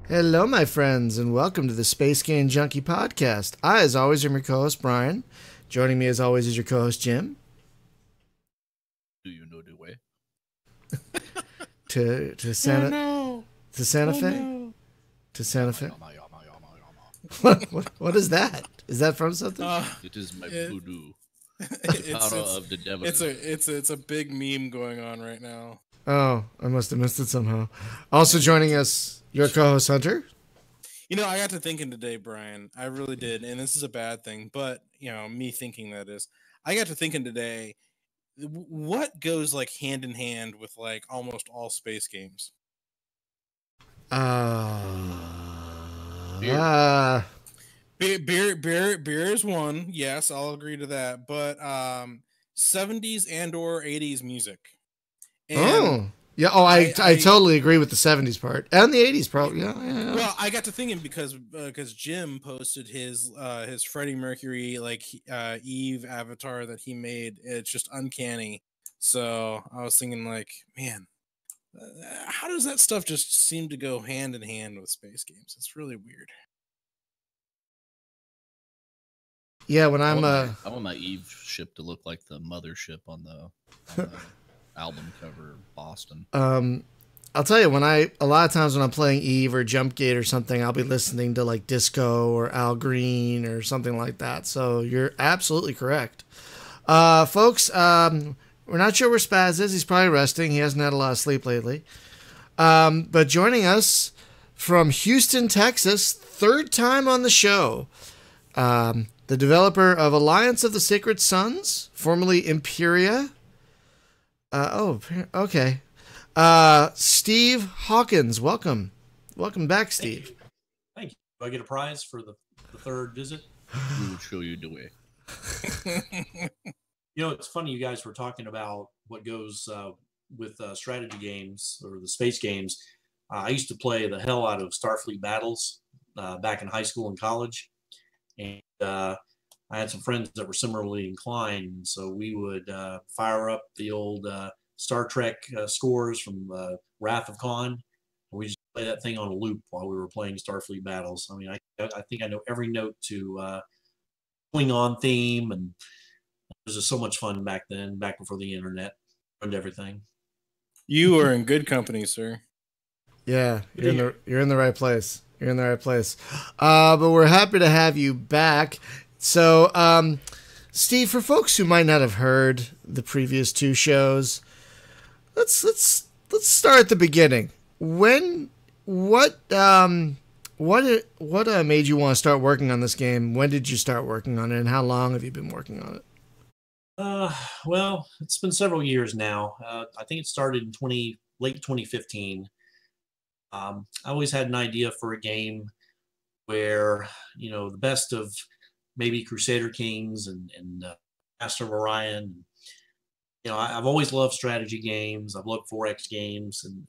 Hello, my friends, and welcome to the Space Game Junkie podcast. I, as always, am your co-host, Brian. Joining me, as always, is your co-host, Jim. Do you know the way? To Santa to Santa Fe? No. To Santa Fe? What is that? Is that from something? It is my voodoo. The power of the devil. It's a big meme going on right now. Oh, I must have missed it somehow. Also joining us, your co-host, Hunter. You know, I got to thinking today, Brian. I really did, and this is a bad thing, but, you know, me thinking that is. I got to thinking today, what goes, like, hand in hand with, like, almost all space games? Beer is one. Yes, I'll agree to that. But 70s and or 80s music. And I totally agree with the 70s part and the 80s part. Yeah. Well, I got to thinking because Jim posted his Freddie Mercury Eve avatar that he made. It's just uncanny. So I was thinking, like, man, how does that stuff just seem to go hand in hand with space games? It's really weird. Yeah, when I want my Eve ship to look like the mothership on the album cover, Boston. I'll tell you, a lot of times when I'm playing Eve or Jumpgate or something, I'll be listening to like Disco or Al Green or something like that. So you're absolutely correct. Folks, we're not sure where Spaz is. He's probably resting. He hasn't had a lot of sleep lately. But joining us from Houston, Texas, third time on the show, the developer of Alliance of the Sacred Sons, formerly Imperia. Okay. Steve Hawkins, welcome. Welcome back, Steve. Thank you. Do I get a prize for the third visit? We will show you the way. You know, it's funny you guys were talking about what goes with strategy games or the space games. I used to play the hell out of Starfleet Battles back in high school and college. And I had some friends that were similarly inclined. So we would fire up the old Star Trek scores from Wrath of Khan. And we just play that thing on a loop while we were playing Starfleet Battles. I mean, I think I know every note to Klingon theme, and it was just so much fun back then, back before the internet and everything. You are in good company, sir. Yeah, you're in the right place. You're in the right place. But we're happy to have you back. So, Steve, for folks who might not have heard the previous two shows, let's start at the beginning. What made you want to start working on this game? When did you start working on it, and how long have you been working on it? Well, it's been several years now. I think it started in late 2015. I always had an idea for a game where, you know, the best of maybe Crusader Kings and Master of Orion. You know, I've always loved strategy games. I've loved 4X games, and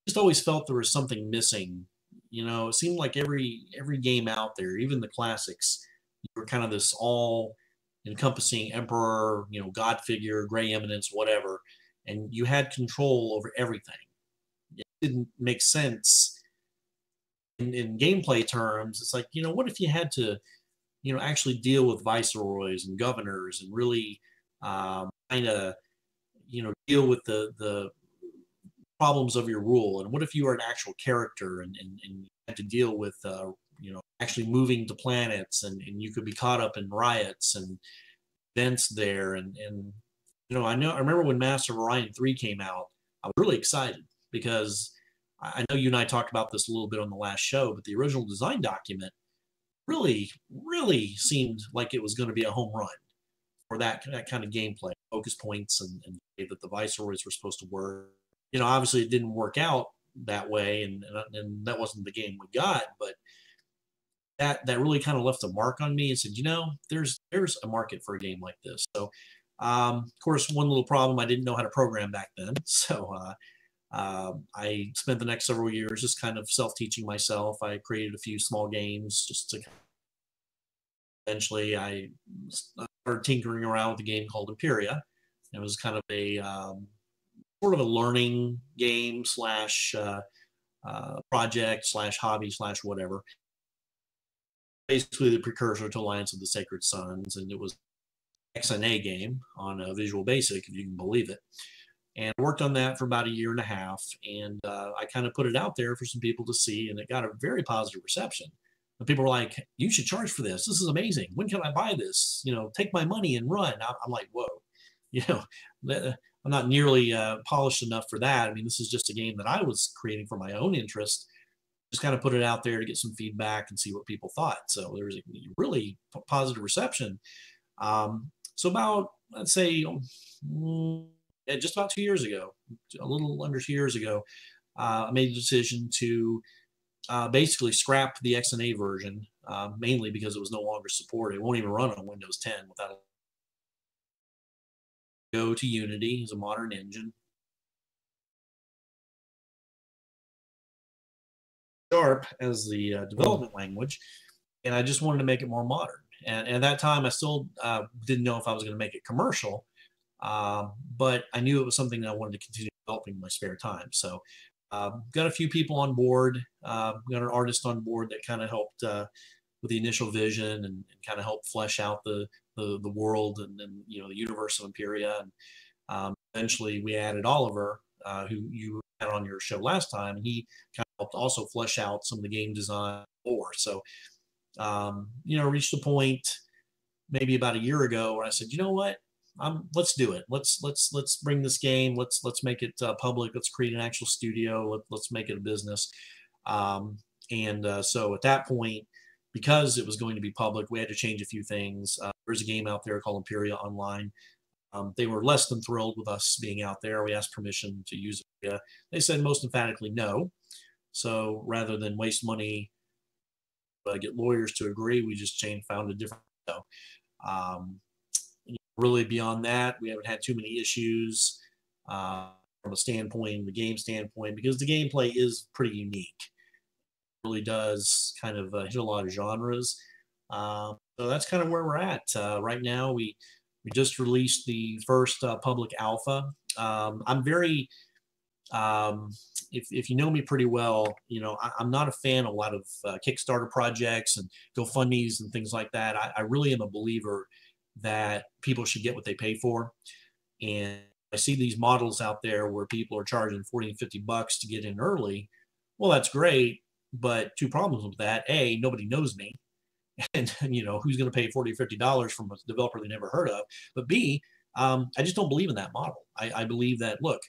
just always felt there was something missing. You know, it seemed like every game out there, even the classics, you were kind of this all-encompassing emperor, you know, god figure, gray eminence, whatever, and you had control over everything. It didn't make sense in gameplay terms. It's like, you know, what if you had to, you know, actually deal with viceroys and governors and really kind of, you know, deal with the problems of your rule? And what if you were an actual character and you had to deal with, you know, actually moving to planets, and you could be caught up in riots and events there. And you know, I remember when Master of Orion 3 came out, I was really excited because I know you and I talked about this a little bit on the last show, but the original design document really seemed like it was going to be a home run for that kind of gameplay, focus points, and the way that the viceroys were supposed to work. You know, obviously it didn't work out that way, and that wasn't the game we got, but that really kind of left a mark on me and said, you know, there's a market for a game like this. So, of course, one little problem, I didn't know how to program back then. So I spent the next several years just kind of self-teaching myself. I created a few small games just to eventually I started tinkering around with a game called Imperia It was kind of a sort of a learning game slash project slash hobby slash whatever. Basically, the precursor to Alliance of the Sacred Sons, and it was XNA game on Visual Basic, if you can believe it. And I worked on that for about a year and a half, and I kind of put it out there for some people to see, and it got a very positive reception. And people were like, "You should charge for this. This is amazing. When can I buy this? You know, take my money and run." I'm like, "Whoa, you know, I'm not nearly polished enough for that. I mean, this is just a game that I was creating for my own interest. Just kind of put it out there to get some feedback and see what people thought." So there was a really positive reception. So about, let's say, just about 2 years ago, a little under 2 years ago, I made the decision to basically scrap the XNA version, mainly because it was no longer supported. It won't even run on Windows 10 without go to Unity as a modern engine. Sharp as the development language, and I just wanted to make it more modern. And at that time, I still didn't know if I was going to make it commercial, but I knew it was something that I wanted to continue developing in my spare time. So got a few people on board, got an artist on board that kind of helped with the initial vision and kind of helped flesh out the world and you know, the universe of Imperia. And eventually we added Oliver, who you had on your show last time, and he kind of helped also flesh out some of the game design lore. So you know, reached a point maybe about a year ago where I said, you know what, let's do it. Let's bring this game. Let's make it public. Let's create an actual studio. Let's make it a business. So at that point, because it was going to be public, we had to change a few things. There's a game out there called Imperia Online. They were less than thrilled with us being out there. We asked permission to use it. They said most emphatically no. So rather than waste money, get lawyers to agree, we just found a different. So, really beyond that, we haven't had too many issues from a standpoint, the game standpoint, because the gameplay is pretty unique. It really does kind of hit a lot of genres. So that's kind of where we're at right now. We just released the first public alpha. I'm very if you know me pretty well, you know, I'm not a fan of a lot of Kickstarter projects and GoFundMes and things like that. I really am a believer that people should get what they pay for. And I see these models out there where people are charging $40 and $50 to get in early. Well, that's great, but two problems with that. A, nobody knows me. And, you know, who's going to pay $40 or $50 from a developer they never heard of? But B, I just don't believe in that model. I believe that, look,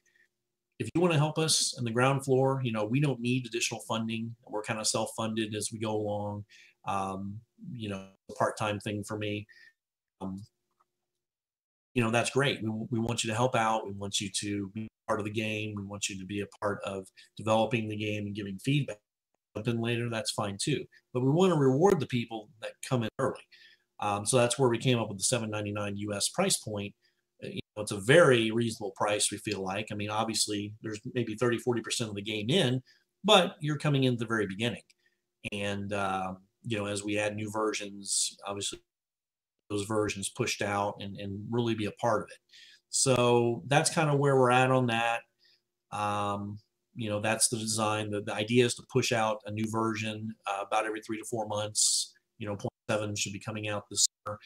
if you want to help us in the ground floor, you know, we don't need additional funding. We're kind of self-funded as we go along. You know, a part-time thing for me. You know, that's great. We want you to help out. We want you to be part of the game. We want you to be a part of developing the game and giving feedback. Then later, that's fine too. But we want to reward the people that come in early. So that's where we came up with the $7.99 US price point. You know, it's a very reasonable price, we feel like. I mean, obviously, there's maybe 30-40% of the game in, but you're coming in at the very beginning. And, you know, as we add new versions, obviously, those versions pushed out and really be a part of it. So that's kind of where we're at on that. You know, that's the design. The idea is to push out a new version about every 3 to 4 months. You know, 0.7 should be coming out this summer.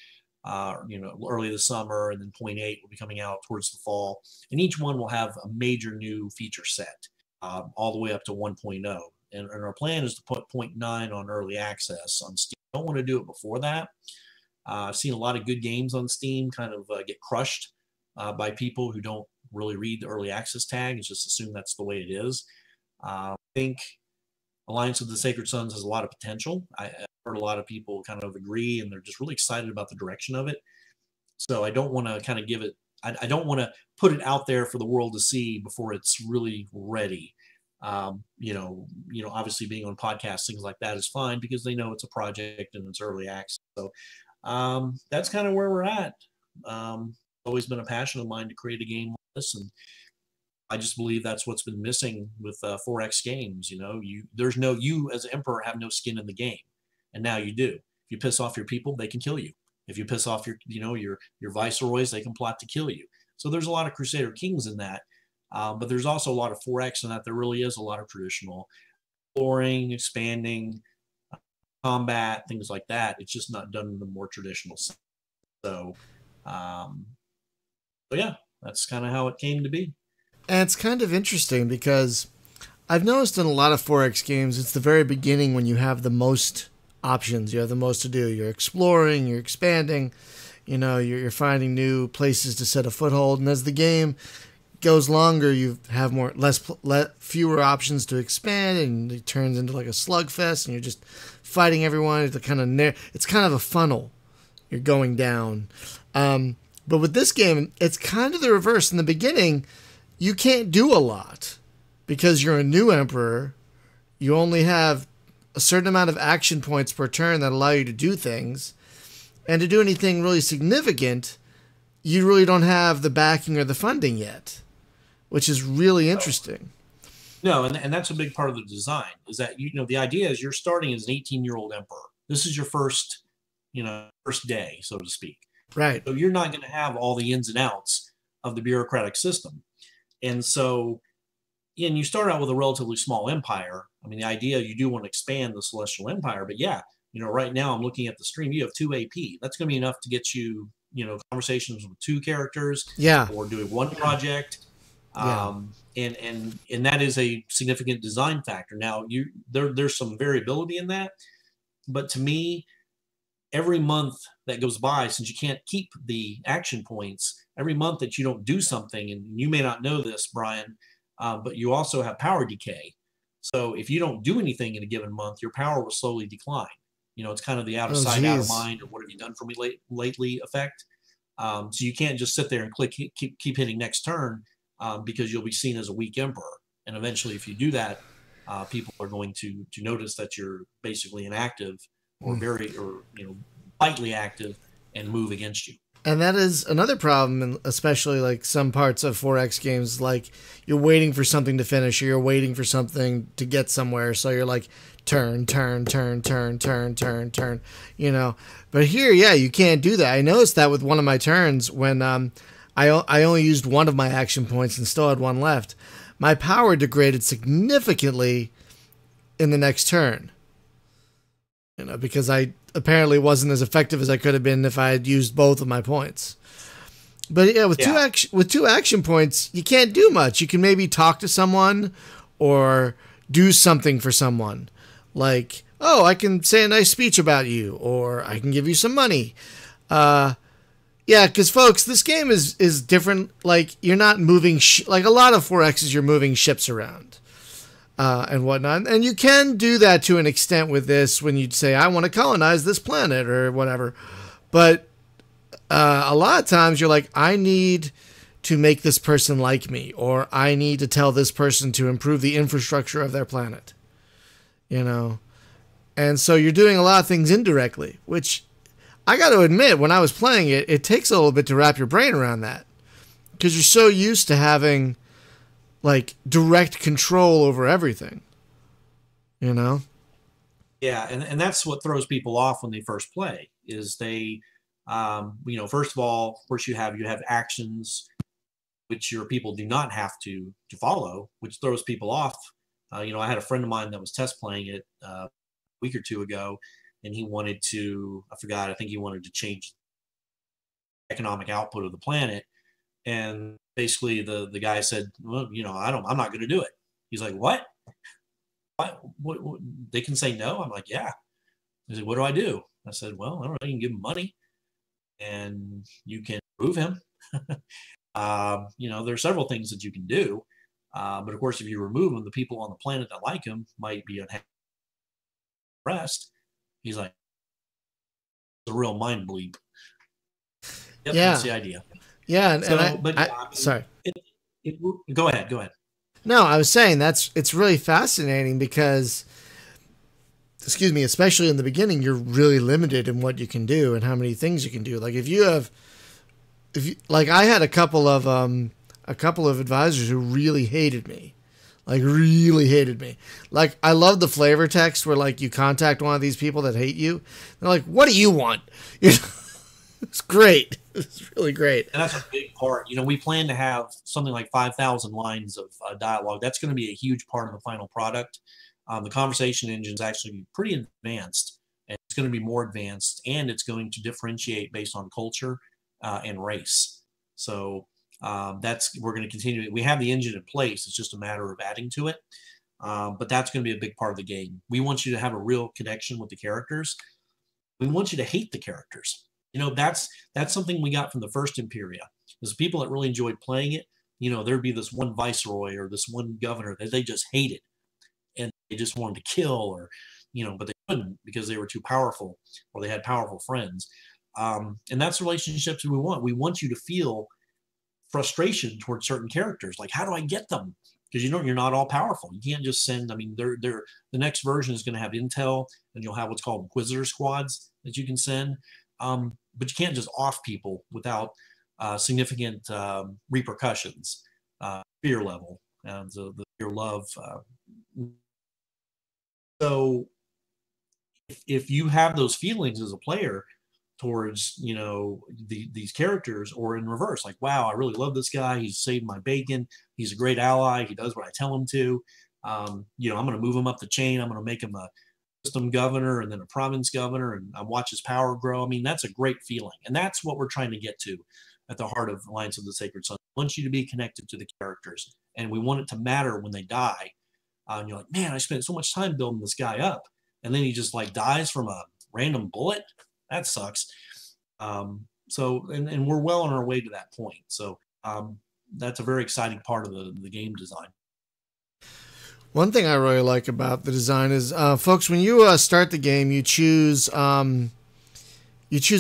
You know, early this summer, and then 0.8 will be coming out towards the fall. And each one will have a major new feature set, all the way up to 1.0. And our plan is to put 0.9 on early access on Steam. Don't want to do it before that. I've seen a lot of good games on Steam kind of get crushed by people who don't really read the early access tag and just assume that's the way it is. I think Alliance of the Sacred Sons has a lot of potential. I've heard a lot of people kind of agree, and they're just really excited about the direction of it. So I don't want to kind of give it, I don't want to put it out there for the world to see before it's really ready. You know, obviously being on podcasts, things like that is fine because they know it's a project and it's early access. So that's kind of where we're at. Always been a passion of mine to create a game like this, and I just believe that's what's been missing with 4X games. You know, you as an emperor have no skin in the game, and now you do. If you piss off your people, they can kill you. If you piss off your viceroys, they can plot to kill you. So there's a lot of Crusader Kings in that, but there's also a lot of 4X in that. There really is a lot of traditional exploring, expanding, combat, things like that. It's just not done in the more traditional sense. So, so yeah, that's kind of how it came to be. And it's kind of interesting because I've noticed in a lot of 4X games, it's the very beginning when you have the most options. You have the most to do. You're exploring, you're expanding, you're finding new places to set a foothold. And as the game goes longer, you have fewer options to expand, and it turns into like a slugfest, and you're just fighting everyone. It's kind of a funnel you're going down. But with this game, it's kind of the reverse. In the beginning, you can't do a lot because you're a new emperor. You only have a certain amount of action points per turn that allow you to do things. And to do anything really significant, you really don't have the backing or the funding yet, which is really interesting. No, and that's a big part of the design, is that, the idea is you're starting as an 18-year-old emperor. This is your first day, so to speak. Right. So you're not going to have all the ins and outs of the bureaucratic system. And so, and you start out with a relatively small empire. I mean, the idea, you do want to expand the Celestial Empire, but yeah, right now I'm looking at the stream, you have 2 AP. That's going to be enough to get you, conversations with 2 characters. Yeah. Or doing 1 project. Yeah. And that is a significant design factor. Now, there's some variability in that, but to me, every month that goes by, since you can't keep the action points, every month that you don't do something, and you may not know this, Brian, but you also have power decay. So if you don't do anything in a given month, your power will slowly decline. It's kind of the out of sight, out of mind, or what have you done for me lately effect. So you can't just sit there and keep hitting next turn, because you'll be seen as a weak emperor. And eventually, if you do that, people are going to notice that you're basically inactive or lightly active and move against you. And that is another problem, especially like some parts of 4X games, like you're waiting for something to finish, or you're waiting for something to get somewhere. So you're like, turn. But here, yeah, you can't do that. I noticed that with one of my turns when I only used one of my action points and still had 1 left. My power degraded significantly in the next turn. Because I apparently wasn't as effective as I could have been if I had used both of my points. But yeah, with 2 action points, you can't do much. You can maybe talk to someone or do something for someone. Like, oh, I can say a nice speech about you, or I can give you some money. Yeah, because folks, this game is different. Like, you're not moving like a lot of 4Xs, you're moving ships around and whatnot. And you can do that to an extent with this when you'd say, I want to colonize this planet or whatever. But a lot of times you're like, I need to make this person like me, or I need to tell this person to improve the infrastructure of their planet. And so you're doing a lot of things indirectly, which I got to admit, when I was playing it, it takes a little bit to wrap your brain around that, because you're so used to having like direct control over everything, Yeah, and that's what throws people off when they first play, is they, first of all, of course, you have actions which your people do not have to follow, which throws people off. I had a friend of mine that was test playing it a week or 2 ago, and he wanted to, I think he wanted to change the economic output of the planet. And basically the guy said, well, I'm not going to do it. He's like, what? What? They can say no? I'm like, yeah. He said, what do I do? I said, well, I don't know. You can give him money and you can prove him. There are several things that you can do. But of course, if you remove him, the people on the planet that like him might be unhappy. Rest. He's like, it's a real mind bleep. Yep, yeah, that's the idea. Yeah, sorry. Go ahead. No, I was saying it's really fascinating because, especially in the beginning, you're really limited in what you can do and how many things you can do. Like I had a couple of advisors who really hated me. Like, I love the flavor text where like you contact one of these people that hate you. They're like, what do you want? It's great. It's really great. And that's a big part. You know, we plan to have something like 5,000 lines of dialogue. That's going to be a huge part of the final product. The conversation engine is actually pretty advanced, and it's going to be more advanced, and it's going to differentiate based on culture and race. So we're going to continue. We have the engine in place. It's just a matter of adding to it. But that's going to be a big part of the game. We want you to have a real connection with the characters. We want you to hate the characters. You know, that's something we got from the first Imperia. There's people that really enjoyed playing it. You know, there'd be this one viceroy or this one governor that they just hated, and they just wanted to kill, or, you know, but they couldn't because they were too powerful or they had powerful friends. And that's the relationships we want. We want you to feel frustration towards certain characters. Like, how do I get them? Because, you know, you're not all powerful. You can't just send. I mean, the next version is going to have Intel, and you'll have what's called Inquisitor squads that you can send. But you can't just off people without significant repercussions, fear level, the fear love. So if you have those feelings as a player towards, you know, these characters, or in reverse, like, wow, I really love this guy. He's saved my bacon. He's a great ally. He does what I tell him to. You know, I'm going to move him up the chain. I'm going to make him a system governor and then a province governor, and I watch his power grow. I mean, that's a great feeling. And that's what we're trying to get to at the heart of Alliance of the Sacred Sun. We want you to be connected to the characters, and we want it to matter when they die. And you're like, man, I spent so much time building this guy up, and then he just like dies from a random bullet. That sucks. So we're well on our way to that point. So that's a very exciting part of the game design. One thing I really like about the design is, folks, when you start the game, you choose a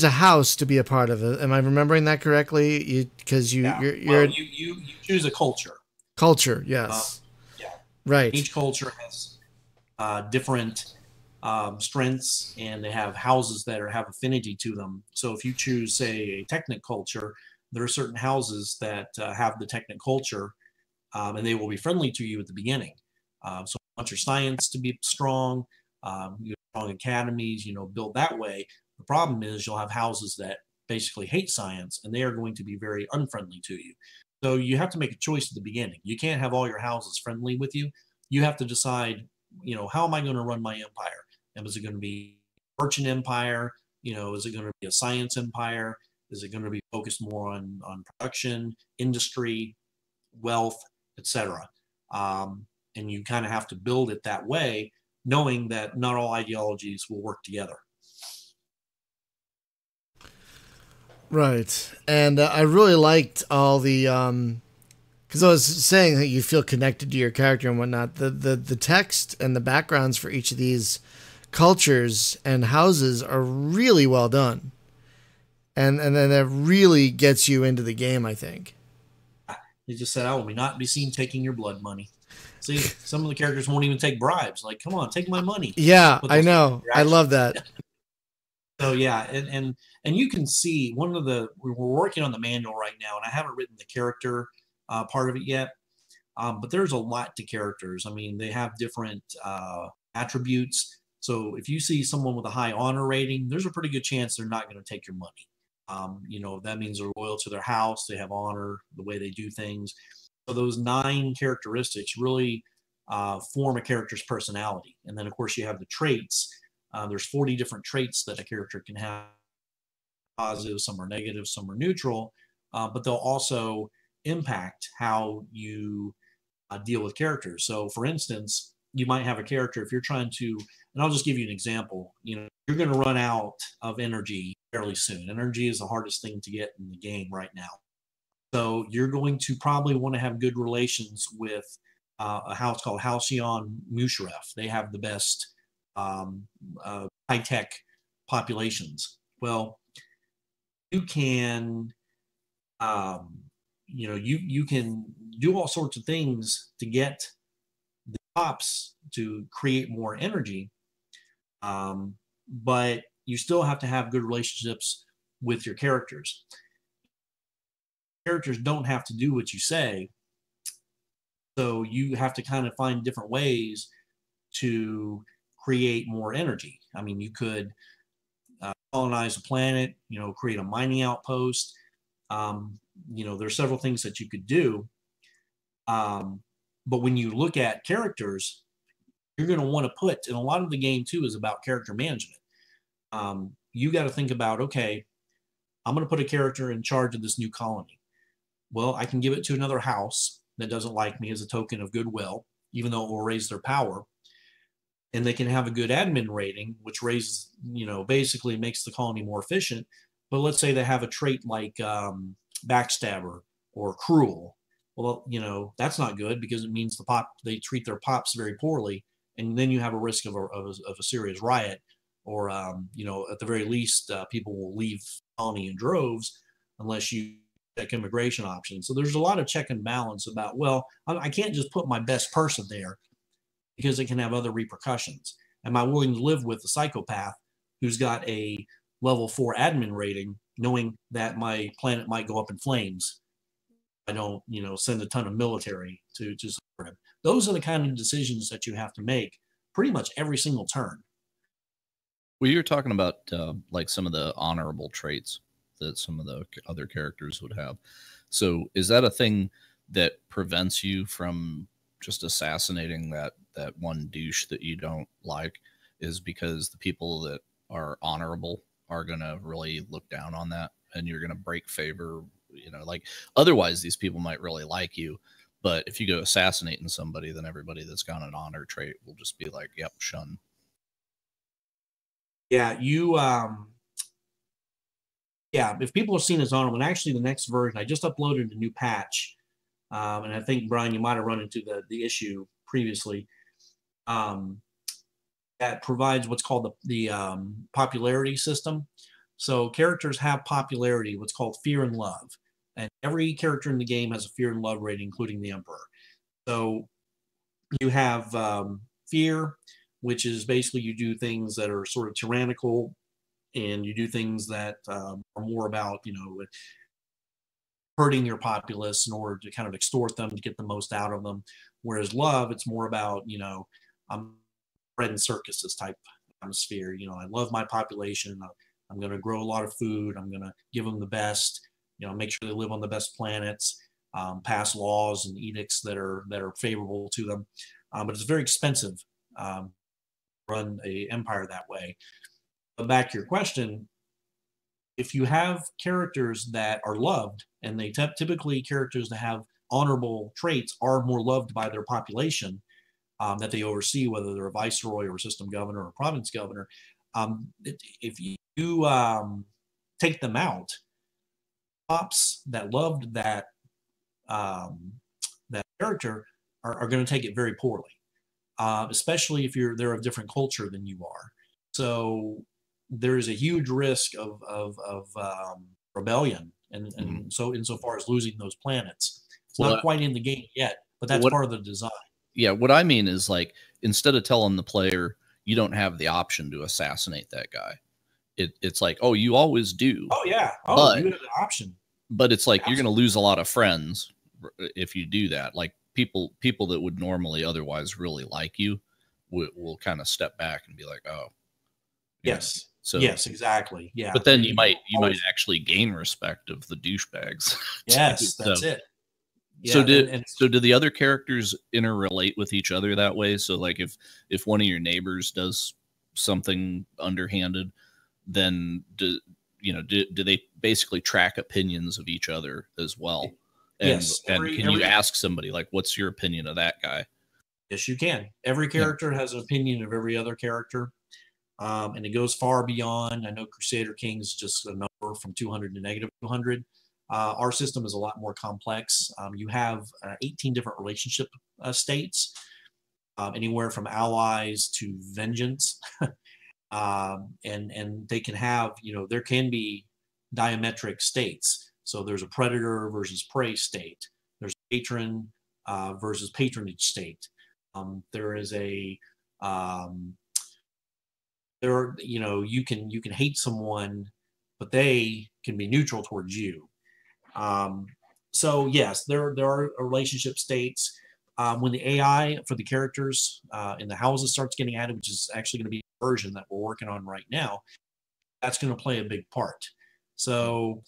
house to be a part of it. Am I remembering that correctly? You choose a culture. Culture, yes. Yeah. Right. Each culture has different strengths, and they have houses that have affinity to them. So if you choose, say, a Technic culture, there are certain houses that have the Technic culture, and they will be friendly to you at the beginning. So you want your science to be strong, your strong academies, you know, build that way. The problem is you'll have houses that basically hate science, and they are going to be very unfriendly to you. So you have to make a choice at the beginning. You can't have all your houses friendly with you. You have to decide, you know, how am I going to run my empire? And is it going to be a merchant empire? You know, is it going to be a science empire? Is it going to be focused more on production, industry, wealth, etc.? And you kind of have to build it that way, knowing that not all ideologies will work together. Right. And I really liked all the, because I was saying that you feel connected to your character and whatnot. The text and the backgrounds for each of these cultures and houses are really well done. And then that really gets you into the game, I think. They just said, I will not be seen taking your blood money. See, some of the characters won't even take bribes. Like, come on, take my money. Yeah, I know. I love that. So yeah, and you can see we're working on the manual right now, and I haven't written the character part of it yet. But there's a lot to characters. I mean, they have different attributes. So if you see someone with a high honor rating, there's a pretty good chance they're not going to take your money. You know, that means they're loyal to their house. They have honor, the way they do things. So those 9 characteristics really form a character's personality. And then, of course, you have the traits. There's 40 different traits that a character can have. Positive, some are negative, some are neutral. But they'll also impact how you deal with characters. So, for instance, you might have a character, if you're trying to, and I'll just give you an example, you know, you're going to run out of energy fairly soon. Energy is the hardest thing to get in the game right now. So you're going to probably want to have good relations with a house called Halcyon Musharraf. They have the best high-tech populations. Well, you can, you know, you can do all sorts of things to get the crops to create more energy, but you still have to have good relationships with your characters. Characters don't have to do what you say, so you have to kind of find different ways to create more energy. I mean, you could colonize a planet, create a mining outpost. There's several things that you could do. But when you look at characters, you're going to want to put, and a lot of the game too is about character management. You got to think about, okay, I'm going to put a character in charge of this new colony. Well, I can give it to another house that doesn't like me as a token of goodwill, even though it will raise their power. And they can have a good admin rating, which raises, basically makes the colony more efficient. But let's say they have a trait like backstabber or cruel. Well, that's not good because it means they treat their pops very poorly. And then you have a risk of a serious riot, or, at the very least, people will leave the colony in droves unless you check immigration options. So there's a lot of check and balance about, well, I can't just put my best person there because it can have other repercussions. Am I willing to live with a psychopath who's got a level 4 admin rating, knowing that my planet might go up in flames? I don't, send a ton of military to support him. Those are the kind of decisions that you have to make pretty much every single turn. Well, you're talking about like some of the honorable traits that some of the other characters would have. So is that a thing that prevents you from just assassinating that one douche that you don't like, is because the people that are honorable are going to really look down on that, and you're going to break favor, like otherwise these people might really like you, but if you go assassinating somebody, then everybody that's got an honor trait will just be like, yep, shun. Yeah, if people are seen as honorable, and actually the next version, I just uploaded a new patch, and I think, Brian, you might have run into the issue previously, that provides what's called the popularity system. So characters have popularity, what's called fear and love. And every character in the game has a fear and love rating, including the Emperor. So you have fear, which is basically you do things that are sort of tyrannical, and you do things that are more about, hurting your populace in order to kind of extort them to get the most out of them. Whereas love, it's more about, I'm bread and circuses type atmosphere. I love my population. I'm going to grow a lot of food. I'm going to give them the best, make sure they live on the best planets, pass laws and edicts that are favorable to them. But it's very expensive to run an empire that way. But back to your question, if you have characters that are loved, and they typically characters that have honorable traits are more loved by their population that they oversee, whether they're a viceroy or a system governor or a province governor, if you take them out, pops that loved that character are going to take it very poorly, especially if they're of different culture than you are. So there is a huge risk of rebellion, and so insofar as losing those planets. It's not quite in the game yet, but that's part of the design. Yeah, what I mean is, like, instead of telling the player you don't have the option to assassinate that guy, it's like, oh, you always do. Oh yeah, you have the option. But it's like, you're going to lose a lot of friends if you do that. Like people that would normally otherwise really like you will kind of step back and be like, oh, yes. So yes, exactly. Yeah. But then you might actually gain respect of the douchebags. Yes, that's it. Yeah, so do the other characters interrelate with each other that way? So like if one of your neighbors does something underhanded, then do they basically track opinions of each other as well? And, yes. Can you ask somebody, like, what's your opinion of that guy? Yes, you can. Every character has an opinion of every other character. And it goes far beyond. I know Crusader Kings is just a number from 200 to negative 200. Our system is a lot more complex. You have 18 different relationship states, anywhere from allies to vengeance. And they can have, there can be diametric states. So there's a predator versus prey state. There's patron versus patronage state. There is a you can hate someone, but they can be neutral towards you. So yes, there are relationship states. When the AI for the characters in the houses starts getting added, which is actually going to be a version that we're working on right now, that's going to play a big part. So,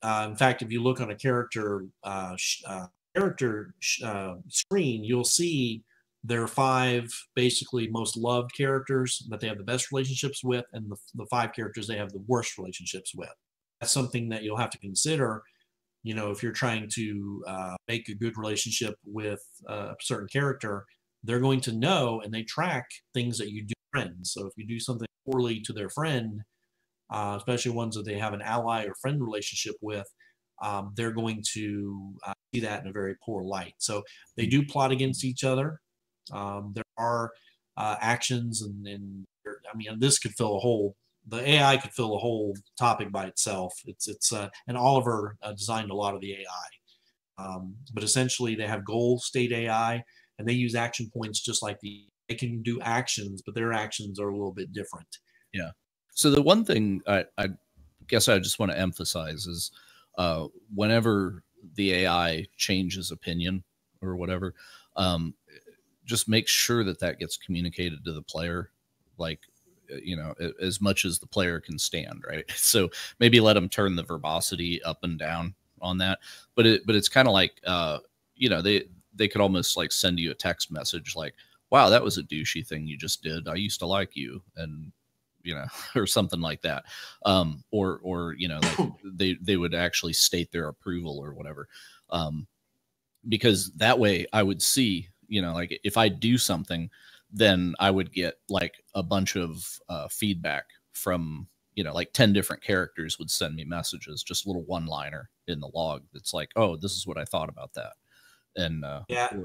in fact, if you look on a character screen, you'll see there are 5 basically most loved characters that they have the best relationships with, and the 5 characters they have the worst relationships with. That's something that you'll have to consider, you know, if you're trying to make a good relationship with a certain character. They're going to know, and they track things that you do to friends. So if you do something poorly to their friend, especially ones that they have an ally or friend relationship with, they're going to see that in a very poor light. So they do plot against each other. There are actions, and I mean, this could fill a whole. The AI could fill a whole topic by itself. It's and Oliver designed a lot of the AI, but essentially they have goal state AI, and they use action points just like they can do actions, but their actions are a little bit different. Yeah. So the one thing I guess I just want to emphasize is whenever the AI changes opinion or whatever, just make sure that gets communicated to the player, like, you know, as much as the player can stand, right? So maybe let them turn the verbosity up and down on that. But it's kind of like, you know, they could almost like send you a text message like, wow, that was a douchey thing you just did. I used to like you. And, you know, or something like that. Or, you know, like they would actually state their approval or whatever. Because that way I would see, you know, like if I do something, then I would get like a bunch of feedback from, you know, like 10 different characters would send me messages, just a little one-liner in the log that's like, oh, this is what I thought about that. And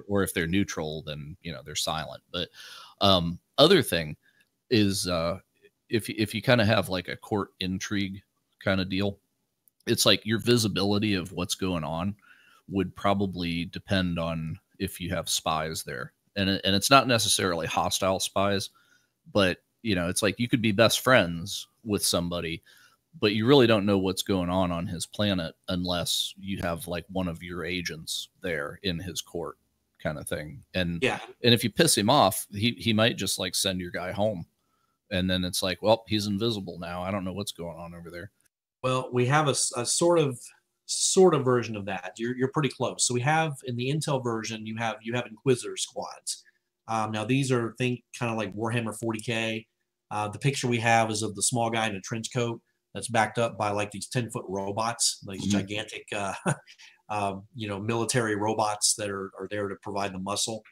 or if they're neutral, then, you know, they're silent. But other thing is if you kind of have like a court intrigue kind of deal, it's like your visibility of what's going on would probably depend on if you have spies there. And it's not necessarily hostile spies, but, you know, it's like you could be best friends with somebody, but you really don't know what's going on his planet unless you have like one of your agents there in his court kind of thing. And if you piss him off, he might just like send your guy home. And then it's like, well, he's invisible now. I don't know what's going on over there. Well, we have a sort of version of that. You're pretty close. So we have in the Intel version, you have Inquisitor squads. Now these are kind of like Warhammer 40K. The picture we have is of the small guy in a trench coat that's backed up by like these 10-foot robots, these gigantic, you know, military robots that are there to provide the muscle.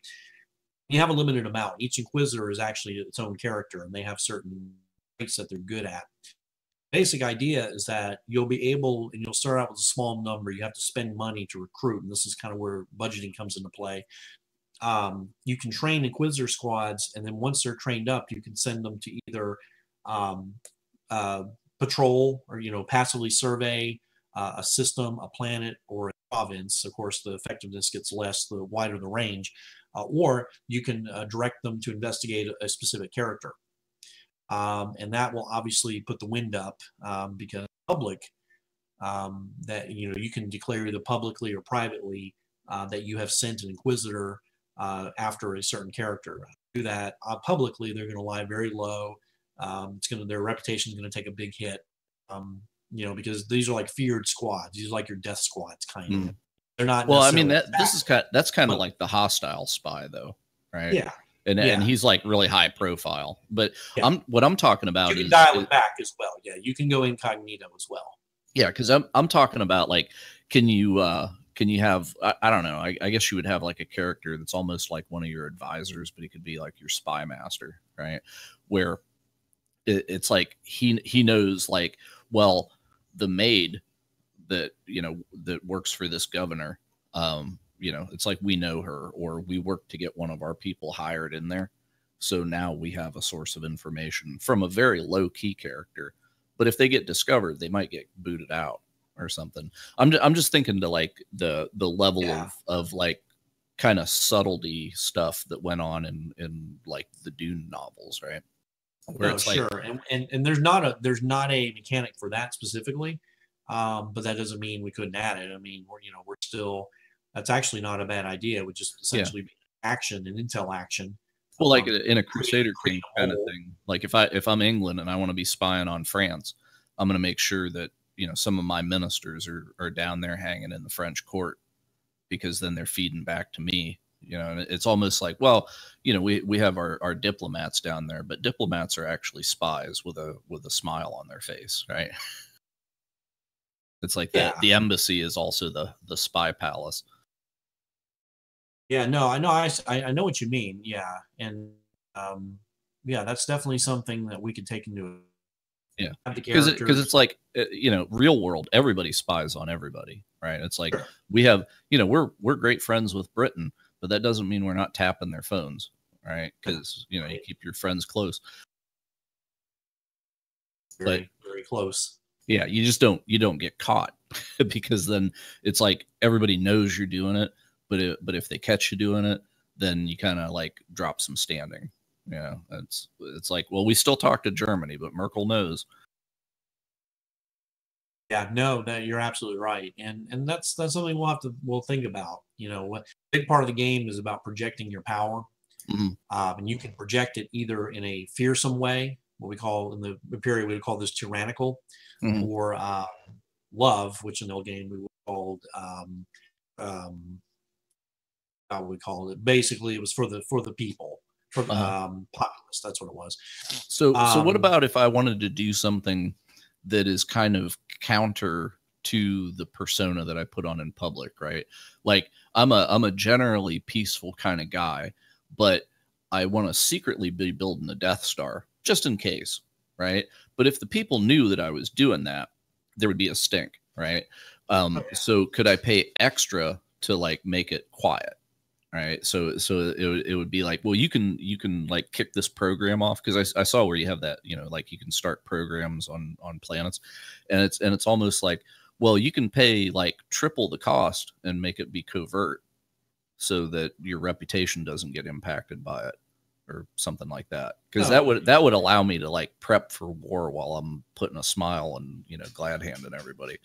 You have a limited amount. Each Inquisitor is actually its own character, and they have certain traits that they're good at. Basic idea is that you'll be able, and you'll start out with a small number. You have to spend money to recruit, and this is kind of where budgeting comes into play. You can train Inquisitor squads, and then once they're trained up, you can send them to either patrol or, you know, passively survey a system, a planet, or a province. Of course, the effectiveness gets less the wider the range. Or you can direct them to investigate a specific character. And that will obviously put the wind up because public, that, you know, you can declare either publicly or privately that you have sent an Inquisitor after a certain character. Do that publicly, they're going to lie very low. Their reputation is going to take a big hit, you know, because these are like feared squads. These are like your death squads, kind of. They're not. Well, I mean, that's kind of like the hostile spy, though, right? Yeah. And he's like really high profile. But what I'm talking about you can dial it back as well. Yeah, you can go incognito as well. Yeah, because I'm talking about like, can you have I don't know, I guess you would have like a character that's almost like one of your advisors, but he could be like your spy master, right? Where it's like he knows like, well, the maid that, you know, that works for this governor, you know, it's like we know her, or we work to get one of our people hired in there. So now we have a source of information from a very low key character. But if they get discovered, they might get booted out or something. I'm just thinking to like the level of like kind of subtlety stuff that went on in like the Dune novels, right? Where it's sure. Like, and there's not a mechanic for that specifically. But that doesn't mean we couldn't add it. I mean, we're still, that's actually not a bad idea. It would just essentially be action and Intel action. Well, like in a Crusader King kind of thing. Like if I'm England and I want to be spying on France, I'm going to make sure that, some of my ministers are down there hanging in the French court, because then they're feeding back to me. And it's almost like, well, we have our diplomats down there, but diplomats are actually spies with a smile on their face, right? It's like the embassy is also the spy palace. Yeah, no, I know. I know what you mean. Yeah. And yeah, that's definitely something that we could take into. Yeah, because it's like, real world, everybody spies on everybody, right? It's like we have, we're great friends with Britain, but that doesn't mean we're not tapping their phones, right? Because you keep your friends close. Very close. Yeah, you don't get caught because then it's like everybody knows you're doing it, but if they catch you doing it, then you kind of like drop some standing. Yeah, it's like, well, we still talk to Germany, but Merkel knows. Yeah, no, you're absolutely right, and that's something we'll think about. What big part of the game is about projecting your power, and you can project it either in a fearsome way, what we call in the period we would call this tyrannical, or love, which in the old game we would called how we called it. Basically, it was for the people. For populist, that's what it was. So what about if I wanted to do something that is kind of counter to the persona that I put on in public, right? Like I'm a generally peaceful kind of guy, but I want to secretly be building the Death Star just in case, right? But if the people knew that I was doing that, there would be a stink, right? So could I pay extra to like make it quiet? Right. So it would be like, well, you can like kick this program off, because I saw where you have that, like you can start programs on planets, and it's almost like, well, you can pay like triple the cost and make it be covert so that your reputation doesn't get impacted by it or something like that. Because that would allow me to like prep for war while I'm putting a smile and, glad handing everybody.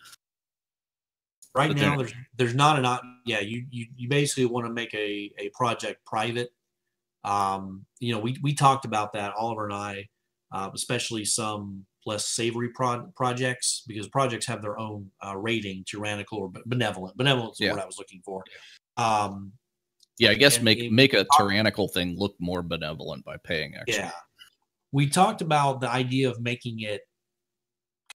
Right now, there's not enough. Yeah, you basically want to make a project private. We talked about that, Oliver and I, especially some less savory projects, because projects have their own rating, tyrannical or benevolent. Benevolent is what I was looking for. I guess make a tyrannical thing look more benevolent by paying extra. Yeah, we talked about the idea of making it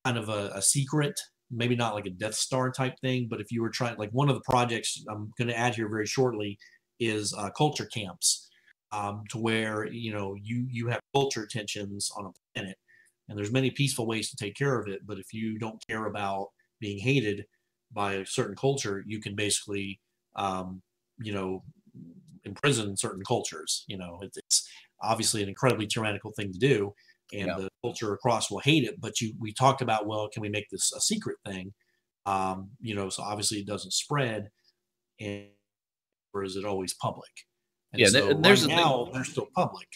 kind of a secret. Maybe not like a Death Star type thing, but if you were trying, like one of the projects I'm going to add here very shortly is culture camps, to where you have culture tensions on a planet, and there's many peaceful ways to take care of it. But if you don't care about being hated by a certain culture, you can basically imprison certain cultures. It's obviously an incredibly tyrannical thing to do. And the culture across will hate it, but we talked about, well, can we make this a secret thing? So obviously it doesn't spread, or is it always public? And so right now they're still public.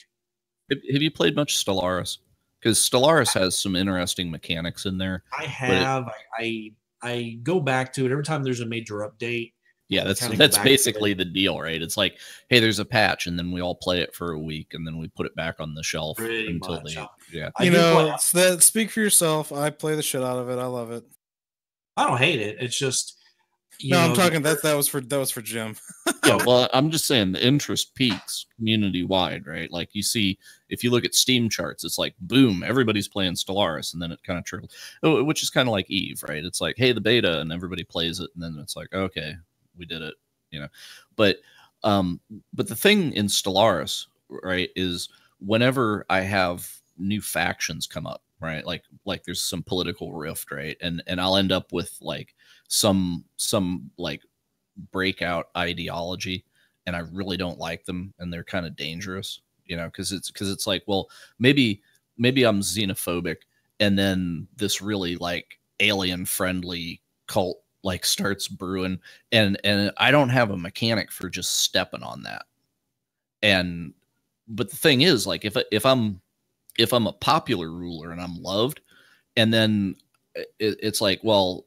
Have you played much Stellaris? Because Stellaris has some interesting mechanics in there. I have. I go back to it every time there's a major update. Yeah, that's basically the deal, right? It's like, hey, there's a patch, and then we all play it for a week, and then we put it back on the shelf until speak for yourself. I play the shit out of it. I love it. I don't hate it. It's just I'm talking that was for Jim. Yeah, well, I'm just saying the interest peaks community wide, right? Like you see, if you look at Steam charts, it's like boom, everybody's playing Stellaris, and then it kind of trickles, which is kind of like Eve, right? It's like, hey, the beta, and everybody plays it, and then it's like, okay, we did it, but the thing in Stellaris, right, is whenever I have new factions come up, right, like there's some political rift, right, and I'll end up with like some like breakout ideology, and I really don't like them, and they're kind of dangerous, because it's like, well, maybe I'm xenophobic, and then this really like alien friendly cult like starts brewing, and I don't have a mechanic for just stepping on that. But the thing is, like, if I'm a popular ruler and I'm loved, and then it's like, well,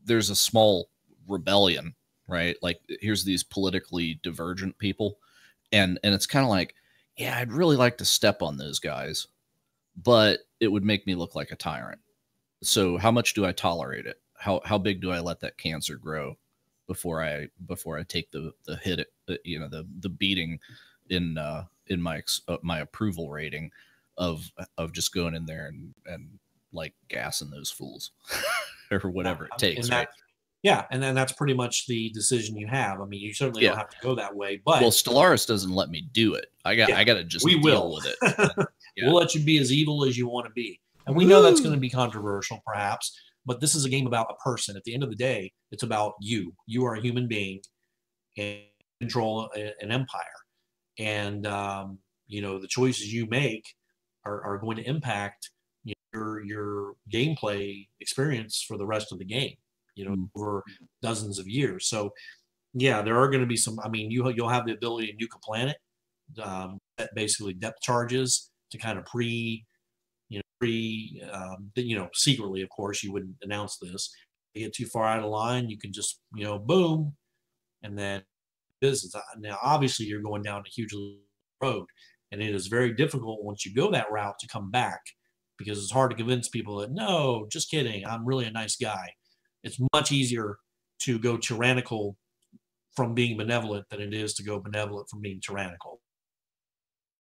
there's a small rebellion, right? Like here's these politically divergent people, and it's kind of like, yeah, I'd really like to step on those guys, but it would make me look like a tyrant. So how much do I tolerate it? How big do I let that cancer grow before I take the hit, the beating in my approval rating of just going in there and like gassing those fools or whatever it takes, and right? Yeah, and then that's pretty much the decision you have. I mean, you certainly Yeah. don't have to go that way, but Well, Stellaris doesn't let me do it. I got to just deal with it. Yeah. We'll let you be as evil as you want to be. And we know that's going to be controversial, perhaps, but this is a game about a person. At the end of the day, it's about you. You are a human being and control an empire. And, the choices you make are going to impact your gameplay experience for the rest of the game, over dozens of years. So, yeah, there are going to be some. I mean, you'll have the ability to nuke a planet, set basically depth charges to kind of secretly, of course, you wouldn't announce this. If you get too far out of line, you can just, boom, and then business. Now, obviously, you're going down a huge road, and it is very difficult once you go that route to come back, because it's hard to convince people that, no, just kidding, I'm really a nice guy. It's much easier to go tyrannical from being benevolent than it is to go benevolent from being tyrannical.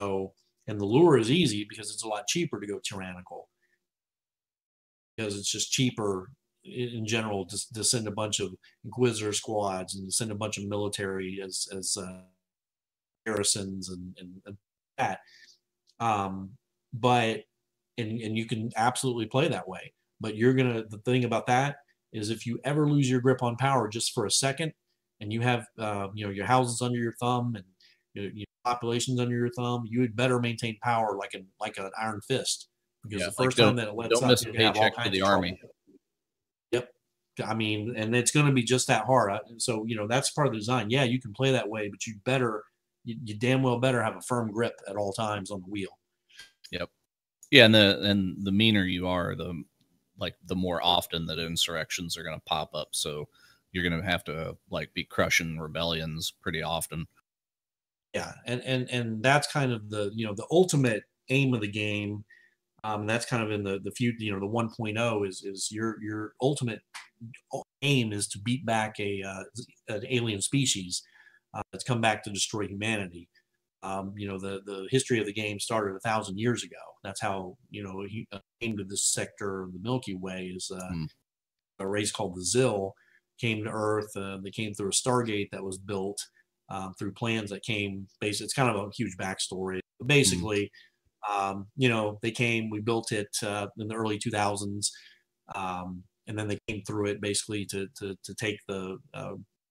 So, and the lure is easy because it's a lot cheaper to go tyrannical, because it's just cheaper in general to send a bunch of Inquisitor squads and to send a bunch of military as garrisons and that. But you can absolutely play that way. But the thing about that is, if you ever lose your grip on power just for a second, and you have your houses under your thumb and your populations under your thumb, you would better maintain power like an iron fist, because the first time that it lets don't up, miss a you're gonna have all paycheck to kinds the of army. trouble. Yep. I mean, and it's going to be just that hard. So that's part of the design. Yeah, you can play that way, but you damn well better have a firm grip at all times on the wheel. Yep. Yeah, and the meaner you are, the more often that insurrections are going to pop up. So you're going to have to be crushing rebellions pretty often. Yeah, and that's kind of the ultimate aim of the game. That's kind of in the future. The 1.0 is your ultimate aim is to beat back an alien species that's come back to destroy humanity. The history of the game started 1,000 years ago. That's how he came to this sector of the Milky Way. Is a race called the Zill came to Earth. They came through a Stargate that was built through plans that came. Basically, it's kind of a huge backstory. But basically, they came. We built it in the early 2000s, and then they came through it basically to take the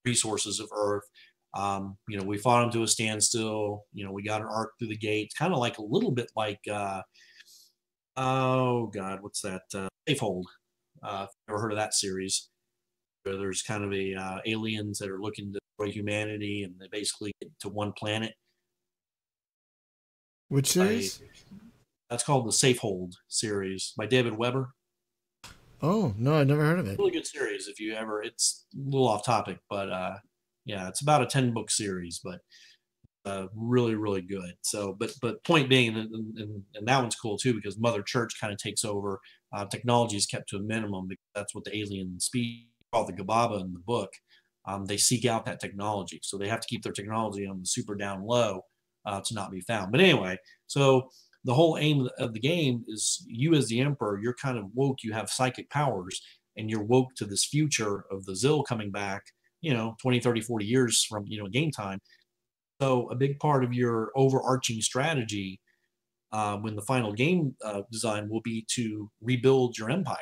resources of Earth. We fought them to a standstill. We got an arc through the gate, kind of like a little bit like, oh God, what's that? Safehold. Ever heard of that series? Where there's kind of aliens that are looking to destroy humanity, and they basically get to one planet. Which series? That's called the Safehold series by David Weber. Oh no, I never heard of it. Really good series. If you ever, it's a little off topic, but yeah, it's about a 10-book series, but really, really good. So, but point being, and that one's cool too, because Mother Church kind of takes over. Technology is kept to a minimum because that's what the alien species called the Gababa in the book. They seek out that technology, so they have to keep their technology on the super down low to not be found. But anyway, so the whole aim of the game is you as the Emperor, you're kind of woke. You have psychic powers, and you're woke to this future of the Zill coming back. 20, 30, 40 years from, game time. So a big part of your overarching strategy when the final game design will be to rebuild your empire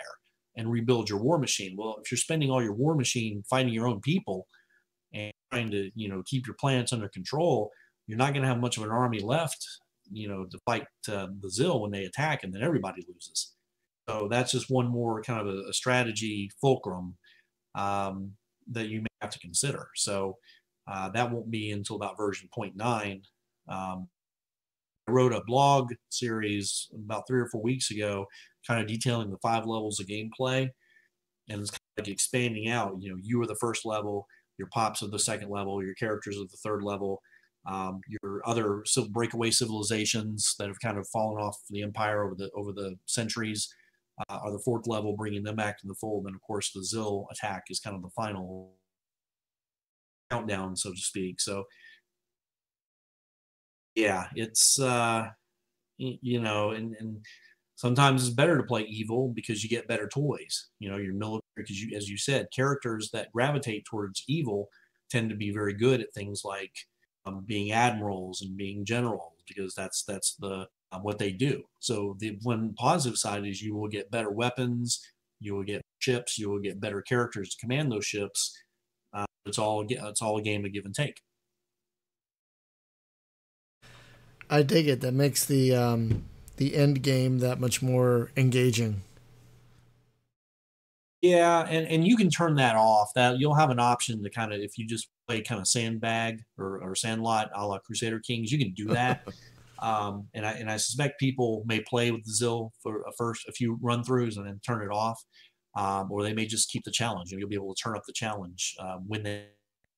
and rebuild your war machine. Well, if you're spending all your war machine fighting your own people and trying to, keep your planets under control, you're not going to have much of an army left, to fight the Zill when they attack, and then everybody loses. So that's just one more kind of a strategy fulcrum that you may have to consider. So that won't be until about version 0.9. I wrote a blog series about 3 or 4 weeks ago, kind of detailing the 5 levels of gameplay, and it's kind of like expanding out. You are the first level, your pops are the second level, your characters are the third level, your other breakaway civilizations that have kind of fallen off the empire over the centuries or the fourth level, bringing them back to the fold. And of course, the Zill attack is kind of the final countdown, so to speak. So, yeah, it's and sometimes it's better to play evil because you get better toys. Your military, because as you said, characters that gravitate towards evil tend to be very good at things like being admirals and being generals, because that's the what they do. So the one positive side is you will get better weapons, you will get ships, you will get better characters to command those ships. It's all a game of give and take. I dig it. That makes the end game that much more engaging. Yeah, and you can turn that off. That you'll have an option to kind of, if you just play kind of sandbag or sandlot a la Crusader Kings, you can do that. And I suspect people may play with the Zill for a few run throughs and then turn it off, or they may just keep the challenge. You'll be able to turn up the challenge when they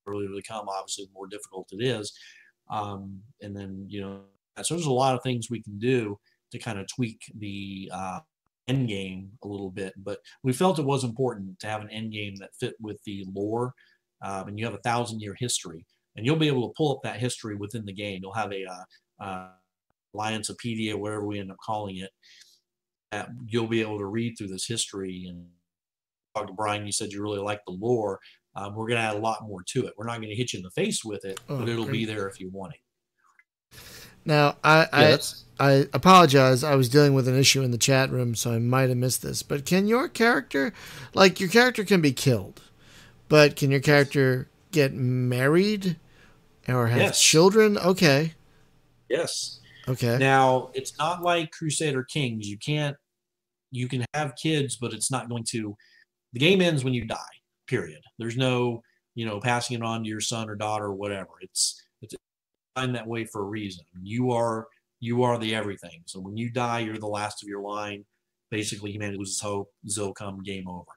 really come. Obviously, the more difficult it is, and then so there's a lot of things we can do to kind of tweak the end game a little bit, but we felt it was important to have an end game that fit with the lore, and you have 1,000-year history, and you'll be able to pull up that history within the game. You'll have a Alliancepedia, whatever we end up calling it, that you'll be able to read through this history. And talk to Brian, you said you really like the lore. We're going to add a lot more to it. We're not going to hit you in the face with it, but it'll be there if you want it. Now, I apologize. I was dealing with an issue in the chat room, so I might have missed this. But can your character can be killed, but can your character get married or have children? Okay. Yes. Okay. Now, it's not like Crusader Kings. You can have kids, but it's not going to. The game ends when you die. Period. There's no, passing it on to your son or daughter or whatever. It's designed that way for a reason. You are the everything. So when you die, you're the last of your line. Basically, humanity loses hope. Zill come, game over.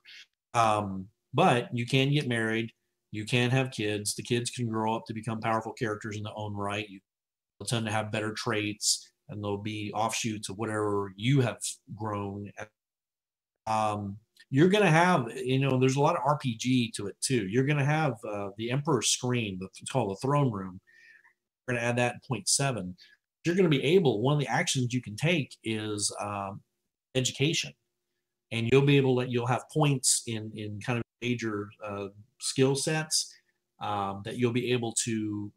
But you can get married. You can have kids. The kids can grow up to become powerful characters in their own right. They'll tend to have better traits, and they'll be offshoots of whatever you have grown. You're going to have, there's a lot of RPG to it too. You're going to have the Emperor's Screen, it's called the Throne Room. We're going to add that in 0.7. You're going to be able, one of the actions you can take is education. And you'll have points in kind of major skill sets that you'll be able to,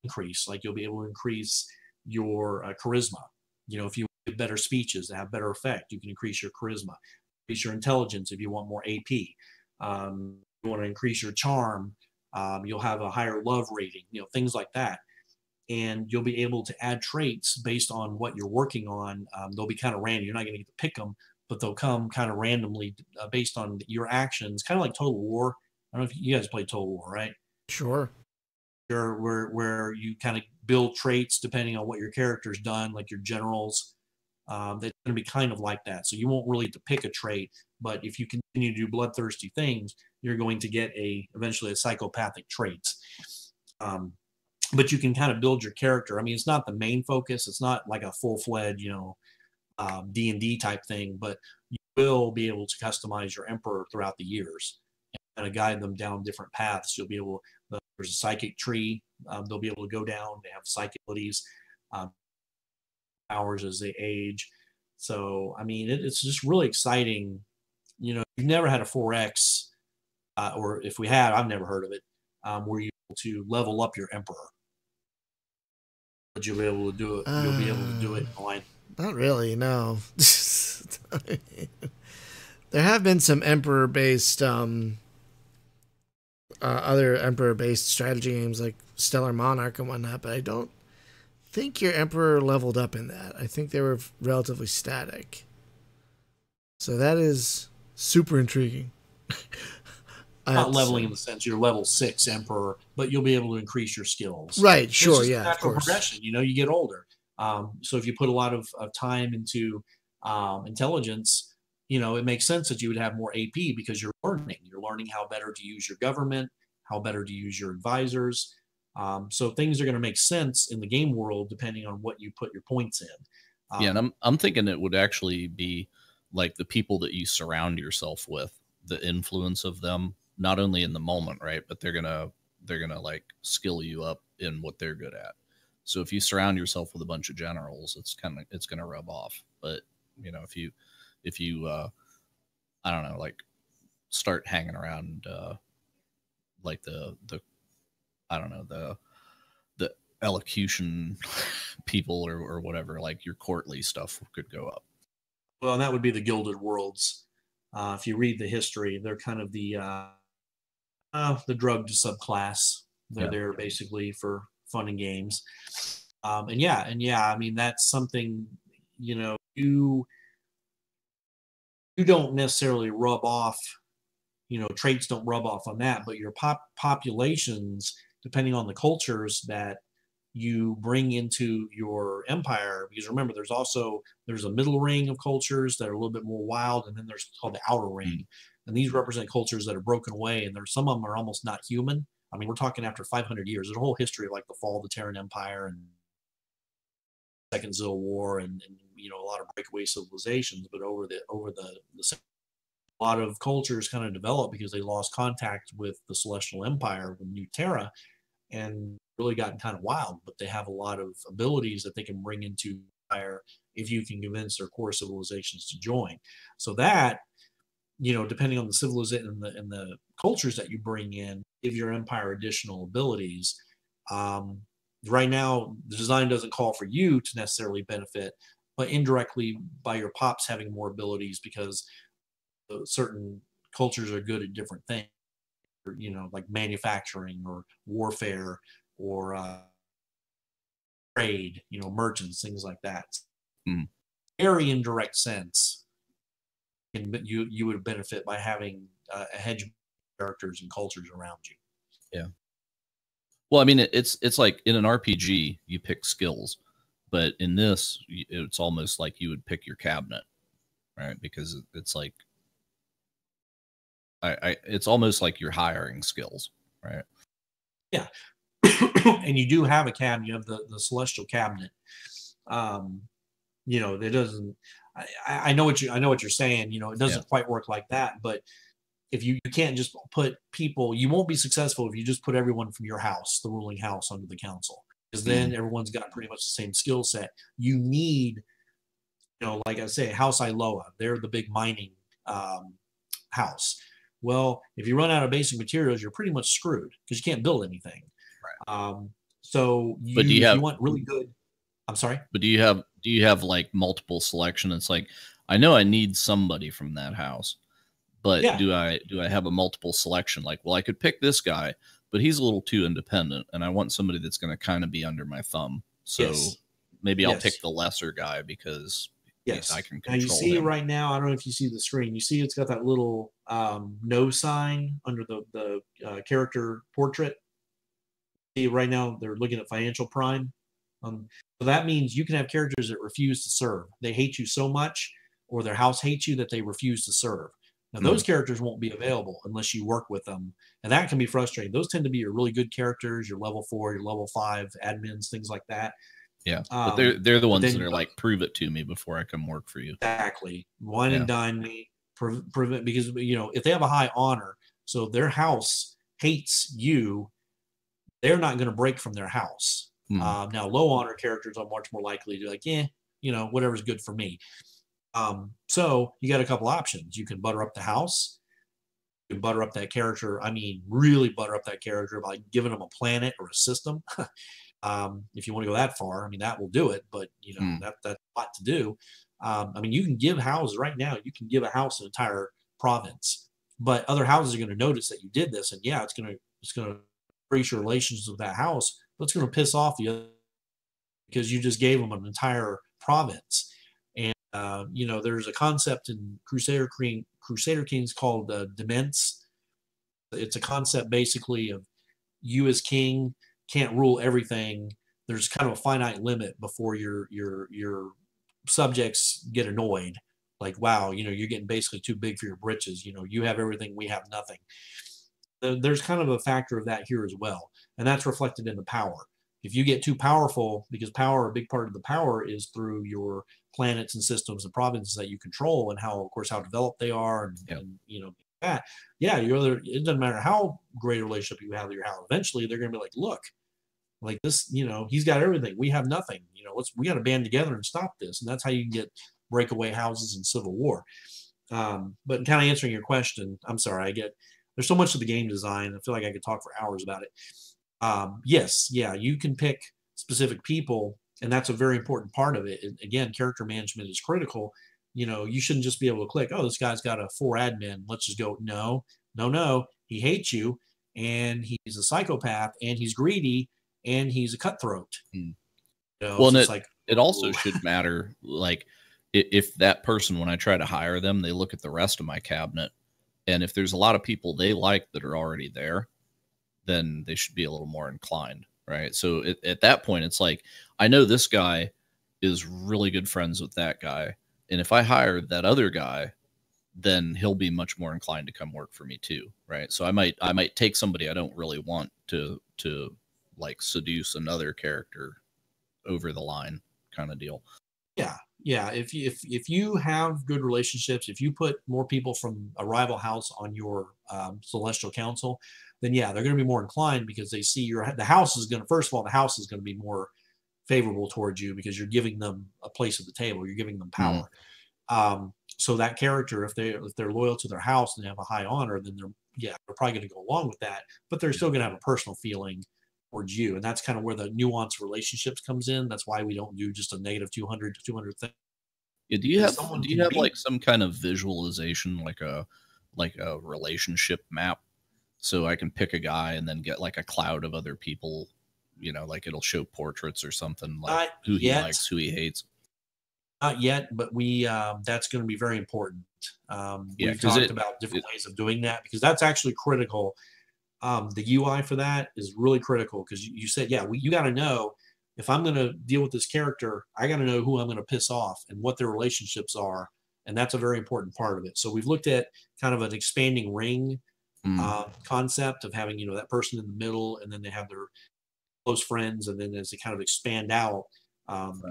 increase. Like you'll be able to increase your charisma. If you have better speeches that have better effect, you can increase your charisma. Increase your intelligence if you want more AP. You want to increase your charm. You'll have a higher love rating, things like that. And you'll be able to add traits based on what you're working on. They'll be kind of random. You're not going to get to pick them, but they'll come kind of randomly based on your actions, kind of like Total War. I don't know if you guys play Total War, right? Sure. Where you kind of build traits depending on what your character's done, like your generals. That's going to be kind of like that. So you won't really get to pick a trait, but if you continue to do bloodthirsty things, you're going to get eventually a psychopathic traits. But you can kind of build your character. I mean, it's not the main focus. It's not like a full-fledged, D&D type thing, but you will be able to customize your Emperor throughout the years and kind of guide them down different paths. You'll be able, there's a psychic tree. They'll be able to go down. They have psychic abilities, powers as they age. So, I mean, it's just really exciting. You've never had a 4X, or if we had, I've never heard of it, where you're able to level up your Emperor. But you'll be able to do it. You'll be able to do it online. Not really, no. There have been some Emperor-based, other Emperor-based strategy games like Stellar Monarch and whatnot, but I don't think your Emperor leveled up in that. I think they were relatively static. So that is super intriguing. Not leveling in the sense you're level 6 Emperor, but you'll be able to increase your skills. Right, sure, yeah, natural of course. progression. You get older. So if you put a lot of time into intelligence, it makes sense that you would have more AP because you're learning. You're learning how better to use your government, how better to use your advisors. So things are going to make sense in the game world depending on what you put your points in. Yeah, and I'm thinking it would actually be like the people that you surround yourself with, the influence of them, not only in the moment, right, but they're gonna like skill you up in what they're good at. So if you surround yourself with a bunch of generals, it's gonna rub off. But you know, if you I don't know, like start hanging around like the I don't know, the elocution people or whatever, like your courtly stuff could go up. Well, and that would be the Gilded Worlds. If you read the history, they're kind of the drugged subclass. They're there basically for fun and games. And yeah, I mean, that's something, you know, you don't necessarily rub off, you know, traits don't rub off on that, but your populations, depending on the cultures that you bring into your empire, because remember, there's a middle ring of cultures that are a little bit more wild, and then there's called the outer ring. And these represent cultures that are broken away, and there's some of them are almost not human. I mean, we're talking after 500 years. There's a whole history of like the fall of the Terran Empire and Second Civil War, and you know, a lot of breakaway civilizations. But over the a lot of cultures kind of developed because they lost contact with the Celestial Empire, with New Terra, and really gotten kind of wild. But they have a lot of abilities that they can bring into Empire if you can convince their core civilizations to join. So that, you know, depending on the civilization and the cultures that you bring in, give your empire additional abilities. Right now, the design doesn't call for you to necessarily benefit, but indirectly by your pops having more abilities, because certain cultures are good at different things, you know, like manufacturing or warfare or trade, you know, merchants, things like that. Very indirect sense, you would benefit by having a hedge of characters and cultures around you. Yeah. Well, I mean, it's like in an RPG, you pick skills, but in this, it's almost like you would pick your cabinet, right? Because it's like, it's almost like you're hiring skills, right? Yeah. And you do have a cabinet. You have the celestial cabinet. You know, it doesn't. I know what you're saying. You know, it doesn't quite work like that. But if you can't just put people, you won't be successful if you just put everyone from your house, the ruling house, under the council, because then everyone's got pretty much the same skill set. You need, you know, like I say, House Iloa, they're the big mining house. Well, if you run out of basic materials, you're pretty much screwed because you can't build anything. Right. So if you want really good, I'm sorry. But do you have like multiple selection? It's like, I know I need somebody from that house, but do I have a multiple selection? Like, well, I could pick this guy, but he's a little too independent, and I want somebody that's going to kind of be under my thumb. So maybe I'll pick the lesser guy because I can control now you see him. Right now, I don't know if you see the screen. You see it's got that little no sign under the character portrait. See, right now they're looking at financial prime. So that means you can have characters that refuse to serve. They hate you so much, or their house hates you, that they refuse to serve. Now, those characters won't be available unless you work with them. And that can be frustrating. Those tend to be your really good characters, your level 4, your level 5 admins, things like that. Yeah, but they're the ones that are like, prove it to me before I come work for you. Exactly. Wine and dine me, prove it, because, you know, if they have a high honor, so their house hates you, they're not going to break from their house. Now, low honor characters are much more likely to like, you know, whatever's good for me. So you got a couple options. You can butter up the house. You can butter up that character. I mean, really butter up that character by giving them a planet or a system. If you want to go that far, I mean, that will do it. But, you know, that's a lot to do. I mean, you can give houses right now. You can give a house an entire province, but other houses are going to notice that you did this, and it's going to increase your relations with that house. But it's going to piss off the other because you just gave them an entire province. And you know, there's a concept in Crusader Kings called dements. It's a concept basically of you as king can't rule everything. There's kind of a finite limit before your subjects get annoyed. Like, wow, you know, you're getting basically too big for your britches. You know, you have everything, we have nothing. There's kind of a factor of that here as well. And that's reflected in the power. If you get too powerful, because power, a big part of the power is through your planets and systems and provinces that you control, and how, of course, how developed they are, and, Yep. and you know, that, yeah, it doesn't matter how great a relationship you have with your house. Eventually, they're going to be like, look, like this, you know, he's got everything, we have nothing. You know, we got to band together and stop this. And that's how you can get breakaway houses and civil war. But kind of answering your question, I'm sorry, there's so much of the game design. I feel like I could talk for hours about it. Yes, yeah, you can pick specific people, and that's a very important part of it. And again, character management is critical. You know, you shouldn't just be able to click, oh, this guy's got a 4 admin, let's just go. No, he hates you, and he's a psychopath, and he's greedy, and he's a cutthroat. Hmm. You know, Well, so and it's like, it also should matter, like if that person, when I try to hire them, they look at the rest of my cabinet, and if there's a lot of people they like that are already there, then they should be a little more inclined, right? So at that point, it's like, I know this guy is really good friends with that guy, and if I hire that other guy, then he'll be much more inclined to come work for me too, right? So I might take somebody I don't really want to like seduce another character over the line, kind of deal. Yeah. If you have good relationships, if you put more people from a rival house on your celestial council, then yeah, they're going to be more inclined, because they see the house is going to, first of all, the house is going to be more favorable towards you, because you're giving them a place at the table, you're giving them power. So that character, if they're loyal to their house and have a high honor, then they're probably going to go along with that, but they're still going to have a personal feeling towards you. And that's kind of where the nuanced relationships comes in. That's why we don't do just a negative 200 to 200 thing. Yeah, do you have like some kind of visualization, like a relationship map, so I can pick a guy and then get like a cloud of other people, you know, like it'll show portraits or something, like who he likes, who he hates? Not yet, but that's going to be very important. We've talked about different ways of doing that, because that's actually critical. The UI for that is really critical, because you said, you got to know, if I'm going to deal with this character, I got to know who I'm going to piss off and what their relationships are. And that's a very important part of it. So we've looked at kind of an expanding ring concept of having, you know, that person in the middle, and then they have their close friends. And then as they kind of expand out,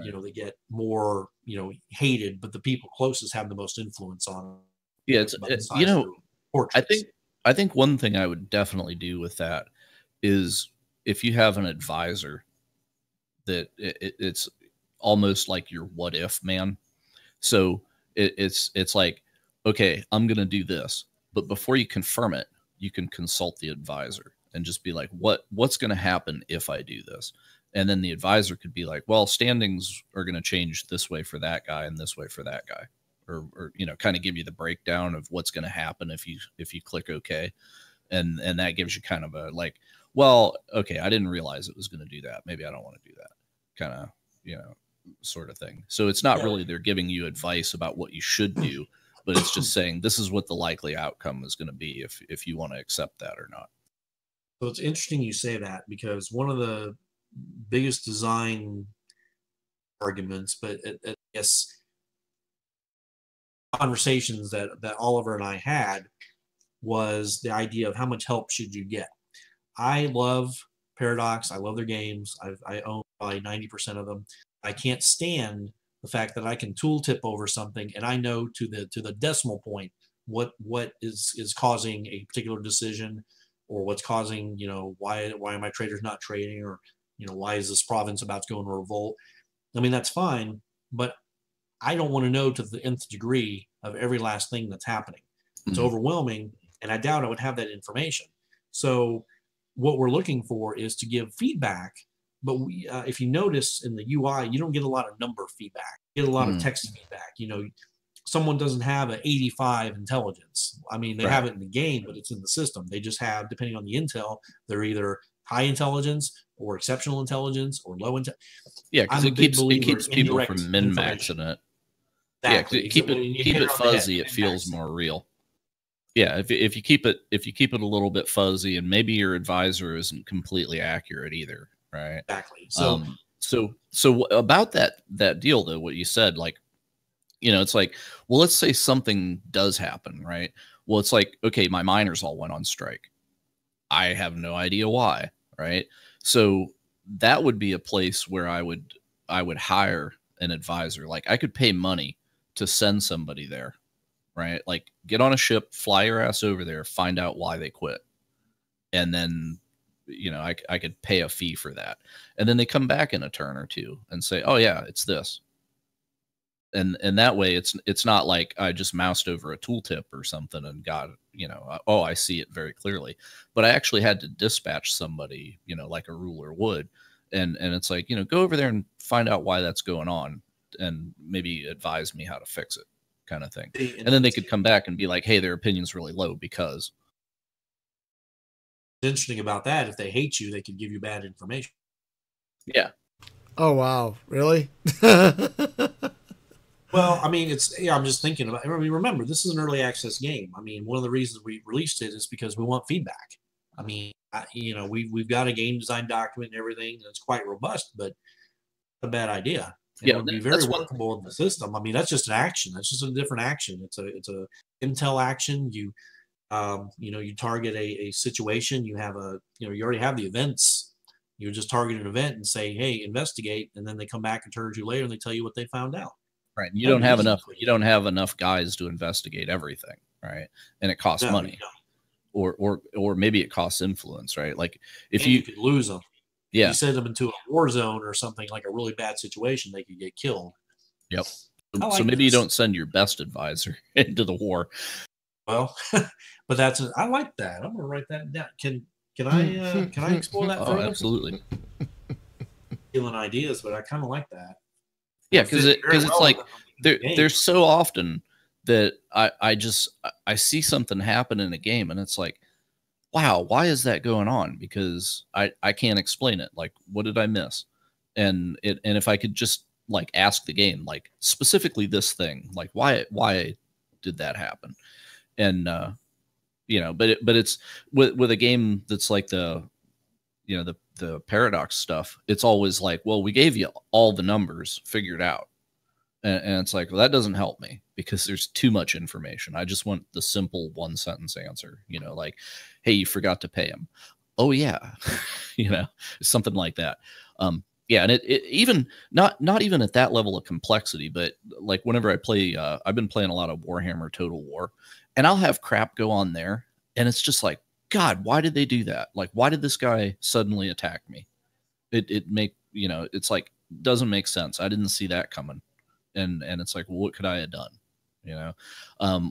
you know, they get more, you know, hated, but the people closest have the most influence on them. Yeah, you know, I think one thing I would definitely do with that is, if you have an advisor that it's almost like your what if man. So it's like, okay, I'm going to do this, but before you confirm it, you can consult the advisor and just be like, what's going to happen if I do this? And then the advisor could be like, well, standings are going to change this way for that guy and this way for that guy. Or you know, kind of give you the breakdown of what's going to happen if you click OK, and that gives you kind of a like, well, okay, I didn't realize it was going to do that. Maybe I don't want to do that, kind of, you know, sort of thing. So it's not really they're giving you advice about what you should do, but it's just saying this is what the likely outcome is going to be if you want to accept that or not. So it's interesting you say that, because one of the biggest design arguments, but I guess conversations that Oliver and I had, was the idea of how much help should you get. I love Paradox. I love their games. I own probably 90% of them. I can't stand the fact that I can tooltip over something and I know to the decimal point what is causing a particular decision, or what's causing, you know, why are my traders not trading, or, you know, why is this province about to go into revolt? I mean, that's fine, but I don't want to know to the nth degree of every last thing that's happening. It's overwhelming, and I doubt I would have that information. So what we're looking for is to give feedback, but if you notice in the UI, you don't get a lot of number feedback. You get a lot of text feedback. You know, someone doesn't have an 85 intelligence. I mean, they have it in the game, but it's in the system. They just have, depending on the intel, they're either high intelligence or exceptional intelligence or low intelligence. Yeah, because it keeps people from min-maxing it. Exactly. Yeah, keep it fuzzy. It feels more real. Yeah, if you keep it a little bit fuzzy, and maybe your advisor isn't completely accurate either, right? Exactly. So about that deal though, what you said, like, you know, it's like, well, let's say something does happen, right? Well, it's like, okay, my miners all went on strike. I have no idea why, right? So that would be a place where I would hire an advisor. Like I could pay money to send somebody there, right? Like get on a ship, fly your ass over there, find out why they quit. And then, you know, I could pay a fee for that. And then they come back in a turn or two and say, oh yeah, it's this. And that way it's not like I just moused over a tooltip or something and got, you know, oh, I see it very clearly, but I actually had to dispatch somebody, you know, like a ruler would. And it's like, you know, go over there and find out why that's going on and maybe advise me how to fix it, kind of thing. And then they could come back and be like, hey, their opinion's really low because. Interesting about that, if they hate you, they could give you bad information. Yeah. Oh, wow. Really? Well, I mean, I'm just thinking about, I mean, remember, this is an early access game. I mean, one of the reasons we released it is because we want feedback. I mean, you know, we've got a game design document and everything that's quite robust, but a bad idea. And it would be very workable in the system. I mean, that's just an action. That's just a different action. It's a Intell action. You know, you target a situation. You already have the events. You just target an event and say, hey, investigate, and then they come back and turn to you later and they tell you what they found out. Right. You don't have enough. You don't have enough guys to investigate everything, right? And it costs money, or maybe it costs influence, right? Like if you could lose them, yeah, if you send them into a war zone or something like a really bad situation, they could get killed. Yep. So maybe you don't send your best advisor into the war. Well, but I like that. I'm gonna write that down. Can I explore that further? Oh, absolutely. Stealing ideas, but I kind of like that. Yeah, because it's like there's so often that I see something happen in a game and it's like, wow, why is that going on? Because I can't explain it. Like, what did I miss? And if I could just like ask the game, like specifically this thing, like why did that happen? And you know, but it's with a game that's like the paradox stuff, it's always like, well, we gave you all the numbers figured out. And it's like, well, that doesn't help me because there's too much information. I just want the simple one sentence answer, you know, like, hey, you forgot to pay him. Oh yeah. You know, something like that. Yeah. And it even not even at that level of complexity, but like whenever I play, I've been playing a lot of Warhammer Total War, and I'll have crap go on there. And it's just like, God, why did they do that? Like, why did this guy suddenly attack me? It's like, doesn't make sense. I didn't see that coming. And it's like, well, what could I have done? You know?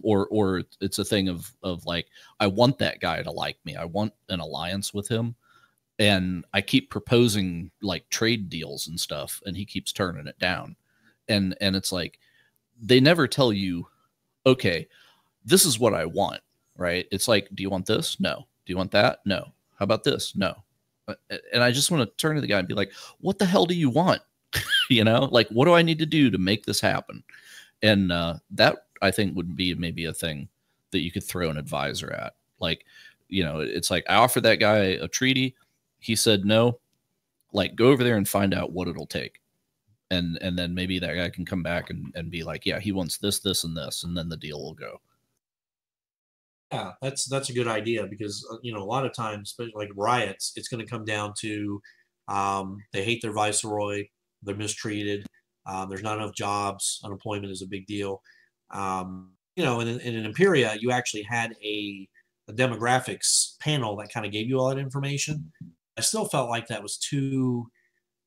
Or it's a thing of like, I want that guy to like me. I want an alliance with him. And I keep proposing like trade deals and stuff, and he keeps turning it down. And it's like, they never tell you, okay, this is what I want. Right? It's like, do you want this? No. Do you want that? No. How about this? No. And I just want to turn to the guy and be like, what the hell do you want? You know, like, what do I need to do to make this happen? And that I think would be maybe a thing that you could throw an advisor at. Like, you know, it's like, I offered that guy a treaty. He said no. Like, go over there and find out what it'll take. And then maybe that guy can come back and be like, yeah, he wants this, this, and this. And then the deal will go. Yeah, that's a good idea because, you know, a lot of times, especially like riots, it's going to come down to they hate their viceroy, they're mistreated, there's not enough jobs, unemployment is a big deal. You know, in an Imperia, you actually had a demographics panel that kind of gave you all that information. I still felt like that was too,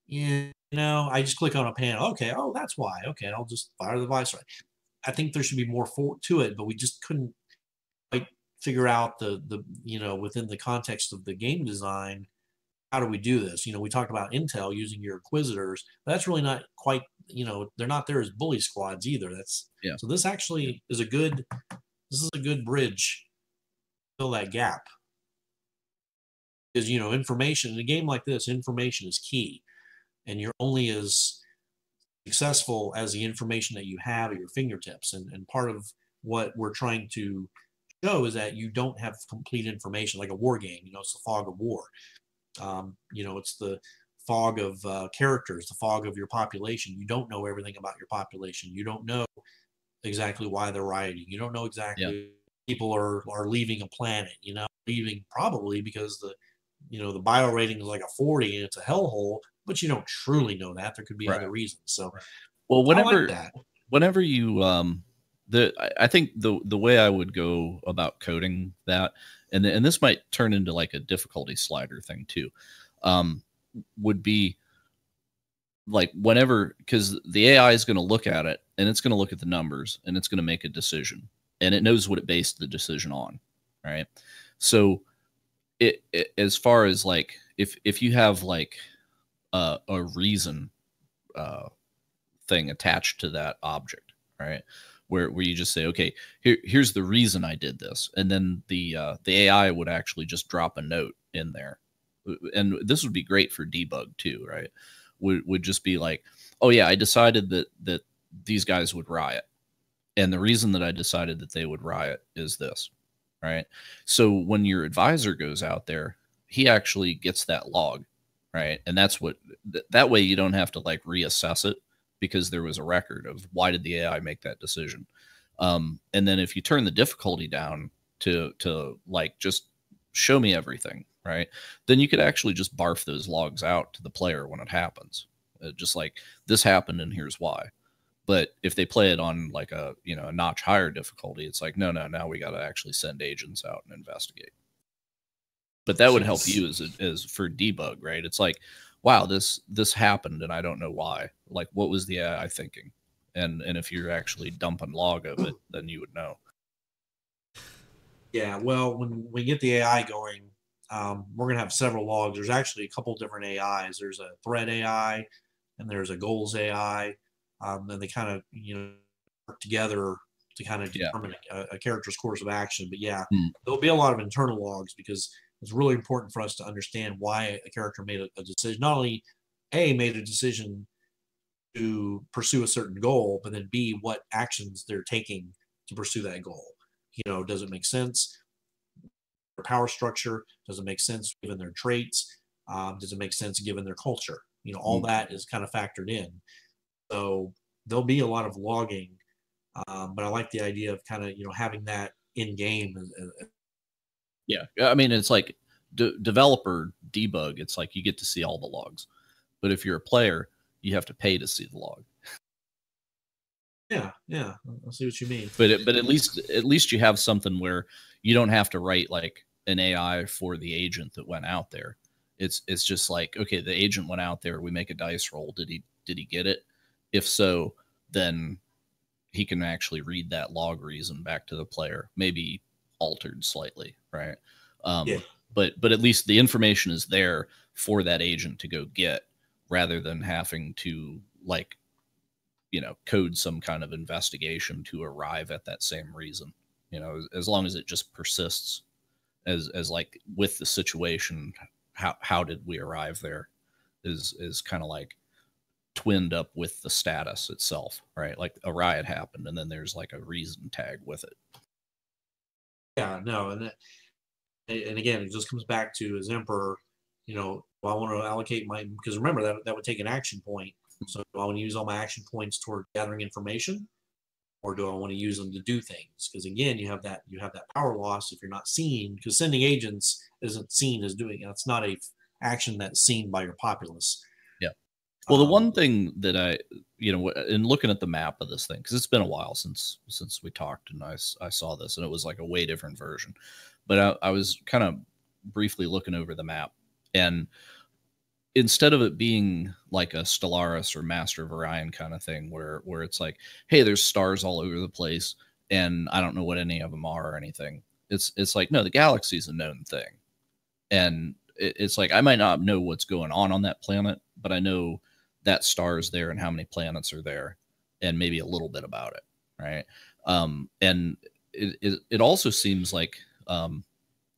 you know, I just click on a panel. Okay, oh, that's why. Okay, I'll just fire the viceroy. I think there should be more to it, but we just couldn't figure out the you know, within the context of the game design, how do we do this? You know, we talked about Intel using your Inquisitors, but that's really not quite, you know, they're not there as bully squads either. So this actually is a good bridge to fill that gap. Because, you know, information in a game like this, information is key, and you're only as successful as the information that you have at your fingertips. And part of what we're trying to show is that you don't have complete information. Like a war game, you know, it's the fog of war. You know, it's the fog of characters, the fog of your population. You don't know everything about your population. You don't know exactly why they're rioting. You don't know exactly people are leaving a planet, you know, leaving probably because the bio rating is like a 40 and it's a hellhole, but you don't truly know that. There could be other reasons. So Well, I like that. whenever you I think the way I would go about coding that, and this might turn into like a difficulty slider thing too, would be like whenever, because the AI is going to look at it and it's going to look at the numbers and it's going to make a decision, and it knows what it based the decision on, right? So it as far as like if you have like a reason thing attached to that object, right? Where you just say, okay, here's the reason I did this, and then the AI would actually just drop a note in there, and this would be great for debug too, right? Would just be like, oh yeah, I decided that these guys would riot, and the reason that I decided that they would riot is this, right? So when your advisor goes out there, he actually gets that log, right? And that's what that way you don't have to like reassess it, because there was a record of why did the AI make that decision. And then if you turn the difficulty down to like just show me everything, right? Then you could actually just barf those logs out to the player when it happens. Just like, this happened and here's why. But if they play it on like a notch higher difficulty, it's like, no, now we got to actually send agents out and investigate. But that would help you as for debug, right? It's like, wow, this happened and I don't know why. Like, what was the AI thinking? And if you're actually dumping log of it, then you would know. Yeah, well, when we get the AI going, we're going to have several logs. There's actually a couple different AIs. There's a threat AI and there's a goals AI. And they kind of work together to kind of determine a character's course of action. But yeah, there'll be a lot of internal logs, because it's really important for us to understand why a character made a decision. Not only made a decision to pursue a certain goal, but then B, what actions they're taking to pursue that goal. Does it make sense? Their power structure, does it make sense given their traits? Does it make sense given their culture? All that is kind of factored in. So there'll be a lot of logging, but I like the idea of kind of having that in game. Yeah, I mean, it's like developer debug. It's like you get to see all the logs, but if you're a player, you have to pay to see the log. Yeah, I see what you mean. But at least you have something where you don't have to write like an AI for the agent that went out there. It's just like, okay, the agent went out there. We make a dice roll. Did he get it? If so, then he can actually read that log reason back to the player, maybe altered slightly, right? But at least the information is there for that agent to go get, rather than having to like code some kind of investigation to arrive at that same reason. As long as it just persists as like with the situation, how did we arrive there is kind of like twinned up with the status itself, right? Like a riot happened and then there's like a reason tag with it. Yeah, no, and again, it just comes back to, as Emperor, do I want to allocate because remember that would take an action point. So do I want to use all my action points toward gathering information, or do I want to use them to do things? Because again, you have that power loss if you're not seen, because sending agents isn't seen as doing it. It's not a action that's seen by your populace. Yeah. Well, the one thing that I, in looking at the map of this thing, because it's been a while since we talked and I saw this, and it was like a way different version, but I was kind of briefly looking over the map, and instead of it being like a Stellaris or Master of Orion kind of thing where it's like, hey, there's stars all over the place and I don't know what any of them are or anything. It's like, no, the galaxy's a known thing. And it's like, I might not know what's going on that planet, but I know that star is there and how many planets are there and maybe a little bit about it. Right. And it also seems like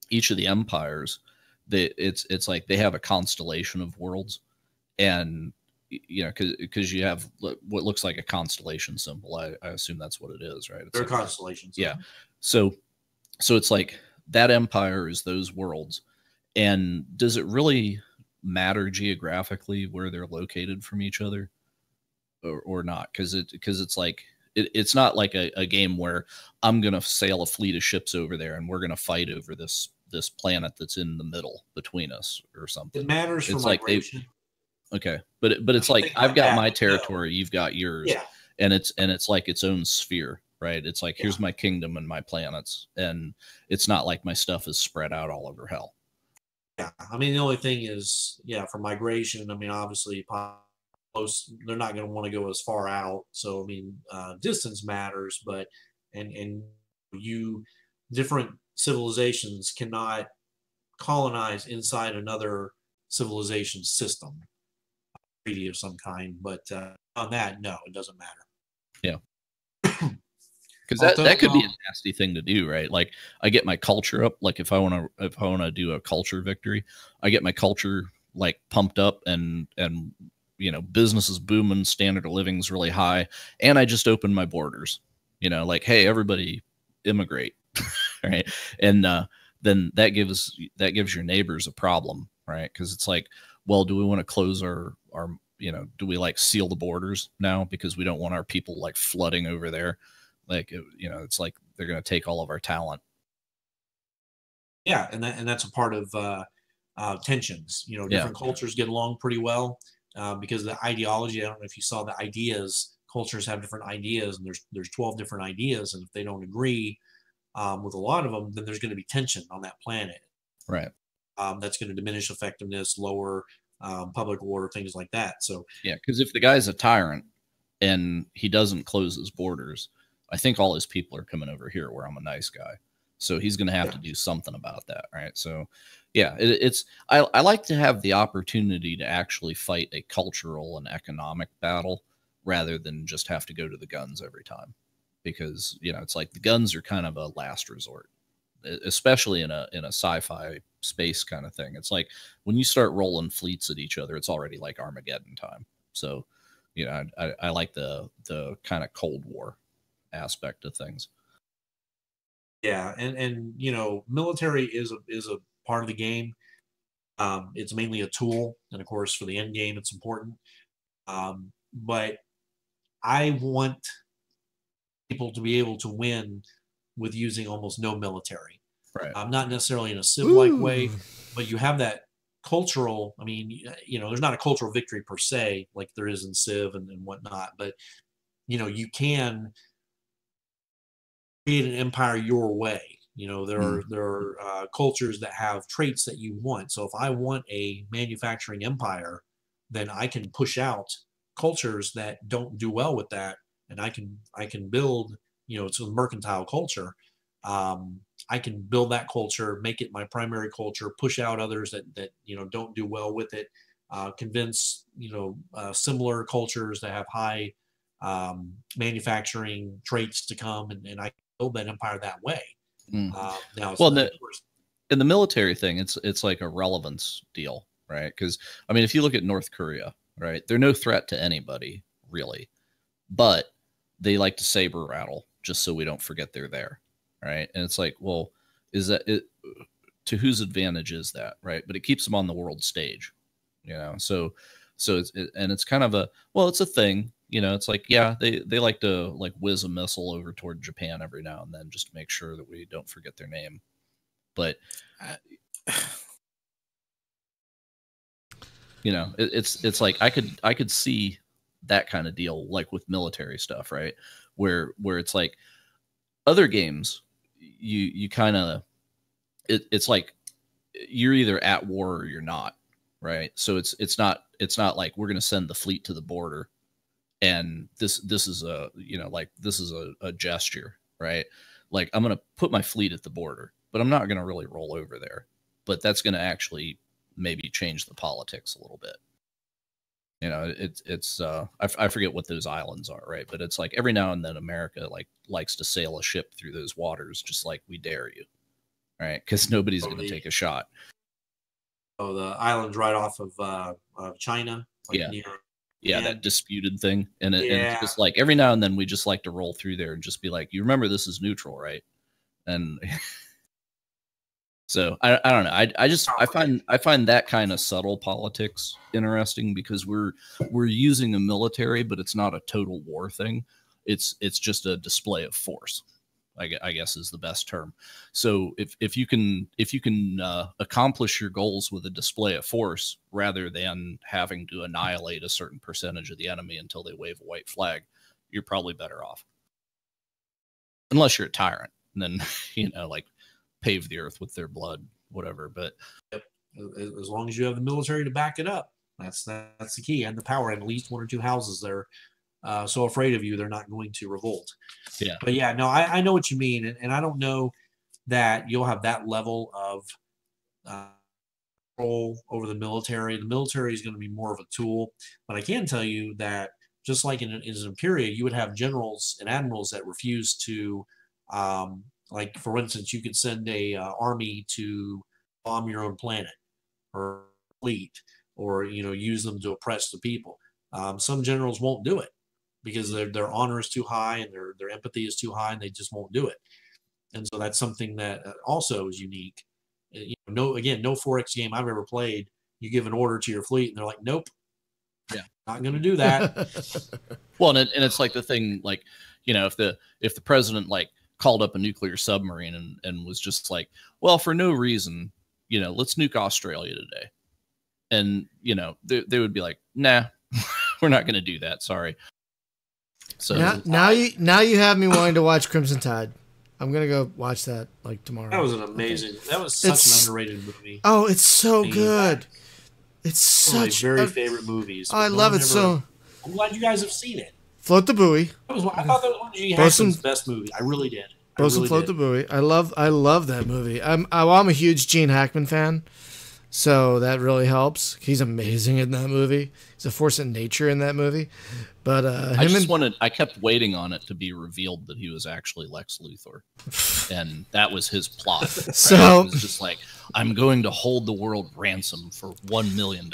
each of the empires, it's like they have a constellation of worlds, and because you have what looks like a constellation symbol. I assume that's what it is, right? It's They're like constellations. Yeah. So it's like that empire is those worlds, and does it really matter geographically where they're located from each other, or not? Because it's like it's not like a game where I'm gonna sail a fleet of ships over there and we're gonna fight over this planet that's in the middle between us or something. It matters for it's migration. like Okay, but it's like Think I've like got that, my but no. territory, you've got yours, Yeah. and it's like its own sphere, right? It's like here's Yeah. my kingdom and my planets, and it's not like my stuff is spread out all over hell. Yeah, I mean, the only thing is, yeah, for migration, I mean, obviously, close, they're not going to want to go as far out. So, I mean, distance matters, but and you different civilizations cannot colonize inside another civilization system, treaty of some kind. But on that, no, it doesn't matter. Yeah. Because Although, that could be a nasty thing to do, right? Like I get my culture up. Like if I want to do a culture victory, I get my culture like pumped up, and business is booming, standard of living is really high, and I just open my borders. Like hey, everybody immigrate, right? And then that gives your neighbors a problem, right? Because it's like, well, do we want to close our do we like seal the borders now because we don't want our people like flooding over there? Like, it's like they're going to take all of our talent. yeah, and that's a part of tensions. Different cultures get along pretty well because the ideology. I don't know if you saw the ideas. Cultures have different ideas, and there's 12 different ideas, and if they don't agree with a lot of them, then there's going to be tension on that planet. Right. That's going to diminish effectiveness, lower public order, things like that. So yeah, because if the guy's a tyrant and he doesn't close his borders, I think all his people are coming over here where I'm a nice guy. So he's going to have to do something about that, right? So, yeah, I like to have the opportunity to actually fight a cultural and economic battle rather than just have to go to the guns every time, because it's like the guns are kind of a last resort, especially in a sci-fi space kind of thing. It's like when you start rolling fleets at each other, it's already like Armageddon time. So, I like the kind of Cold War aspect of things. Yeah, and military is a part of the game. It's mainly a tool, and of course, for the end game, it's important. But I want people to be able to win with using almost no military. Right. Not necessarily in a civ-like way, but you have that cultural. I mean, there's not a cultural victory per se like there is in Civ and whatnot, but you can create an empire your way. There are cultures that have traits that you want. So if I want a manufacturing empire, then I can push out cultures that don't do well with that, and I can build. It's a mercantile culture. I can build that culture, make it my primary culture, push out others that don't do well with it, convince similar cultures that have high manufacturing traits to come, and I can build that empire that way. Now, well, in the military thing, it's like a relevance deal, right? Because I mean, if you look at North Korea, right, they're no threat to anybody really, but they like to saber rattle just so we don't forget they're there, right? And it's like, well, is that it? To whose advantage is that, right? But it keeps them on the world stage, So it's kind of it's a thing. It's like, yeah, they like to like whiz a missile over toward Japan every now and then just to make sure that we don't forget their name. But it's like I could see that kind of deal like with military stuff, right? Where it's like other games, you kind of it's like you're either at war or you're not, right? So it's not like we're going to send the fleet to the border. And this is a gesture, right? Like I'm going to put my fleet at the border, but I'm not going to really roll over there. But that's going to actually maybe change the politics a little bit. I forget what those islands are, right? But it's like every now and then America likes to sail a ship through those waters, just like we dare you, right? Because nobody's going to take a shot. Oh, the islands right off of China, near. Yeah, that disputed thing. And it's just like every now and then we just like to roll through there and just be like, you remember this is neutral, right? And so I don't know. I find that kind of subtle politics interesting because we're using a military, but it's not a total war thing. It's just a display of force. I guess is the best term. So if you can accomplish your goals with a display of force rather than having to annihilate a certain percentage of the enemy until they wave a white flag, you're probably better off. Unless you're a tyrant, and then like pave the earth with their blood, whatever. But as long as you have the military to back it up, that's the key, and the power. And at least one or two houses they're so afraid of you, they're not going to revolt. Yeah. But yeah, no, I know what you mean, and I don't know that you'll have that level of control over the military. The military is going to be more of a tool, but I can tell you that just like in an Imperia, you would have generals and admirals that refuse to, like for instance, you could send a army to bomb your own planet or fleet, or use them to oppress the people. Some generals won't do it because their honor is too high and their empathy is too high, and they just won't do it. And so that's something that also is unique. No 4X game I've ever played, you give an order to your fleet and they're like, nope, yeah, not going to do that. Well, and it's like the thing, like, if the president like called up a nuclear submarine and was just like, well, for no reason, let's nuke Australia today. And, they would be like, nah, we're not going to do that. Sorry. So now you have me wanting to watch Crimson Tide. I'm going to go watch that like tomorrow. That was an amazing, that was such an underrated movie. Oh, it's so good. It's such one of my very favorite movies. Oh, I love it so. I'm glad you guys have seen it. Float the Buoy. I thought that was one of G. Hackman's best movie. I really did. Bosun Float the Buoy. I love that movie. I'm a huge Gene Hackman fan, so that really helps. He's amazing in that movie. He's a force of nature in that movie. But I kept waiting on it to be revealed that he was actually Lex Luthor, and that was his plot. Right? So it was just like, I'm going to hold the world ransom for $1 million.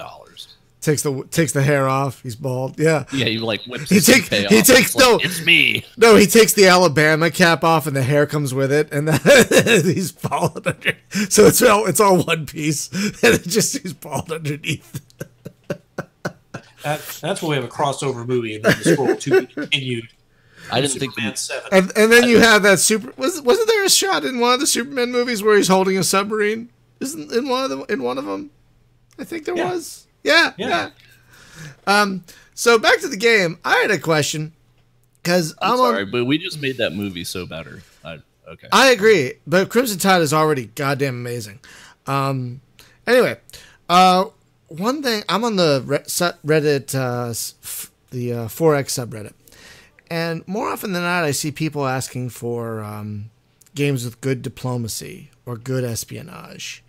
Takes the hair off. He's bald. Yeah. Yeah, he like whips he takes it's me. No, he takes the Alabama cap off and the hair comes with it, and he's bald under. So it's all one piece, and he's bald underneath. That's why we have a crossover movie, and then the scroll to be continued. I didn't think Superman 7. And then you have that wasn't there a shot in one of the Superman movies where he's holding a submarine? Isn't in one of them? I think there was. Yeah. So back to the game. I had a question because I'm sorry, but we just made that movie so better. Okay. I agree, but Crimson Tide is already goddamn amazing. Anyway, one thing, I'm on the Reddit, the 4X subreddit, and more often than not, I see people asking for games with good diplomacy or good espionage.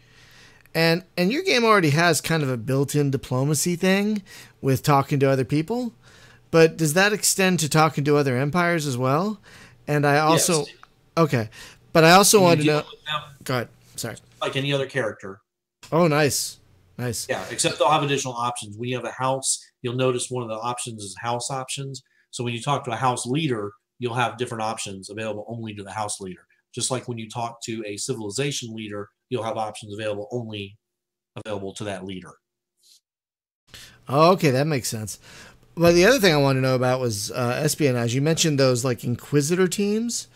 And your game already has kind of a built-in diplomacy thing with talking to other people, but does that extend to talking to other empires as well? And I also, yes. Okay, but I also want to know. Go ahead. Sorry. Like any other character. Oh, nice. Yeah, except they'll have additional options. When you have a house, you'll notice one of the options is house options. So when you talk to a house leader, you'll have different options available only to the house leader. Just like when you talk to a civilization leader, you'll have options available to that leader. Oh, okay, that makes sense. But the other thing I wanted to know about was espionage. You mentioned those like Inquisitor teams.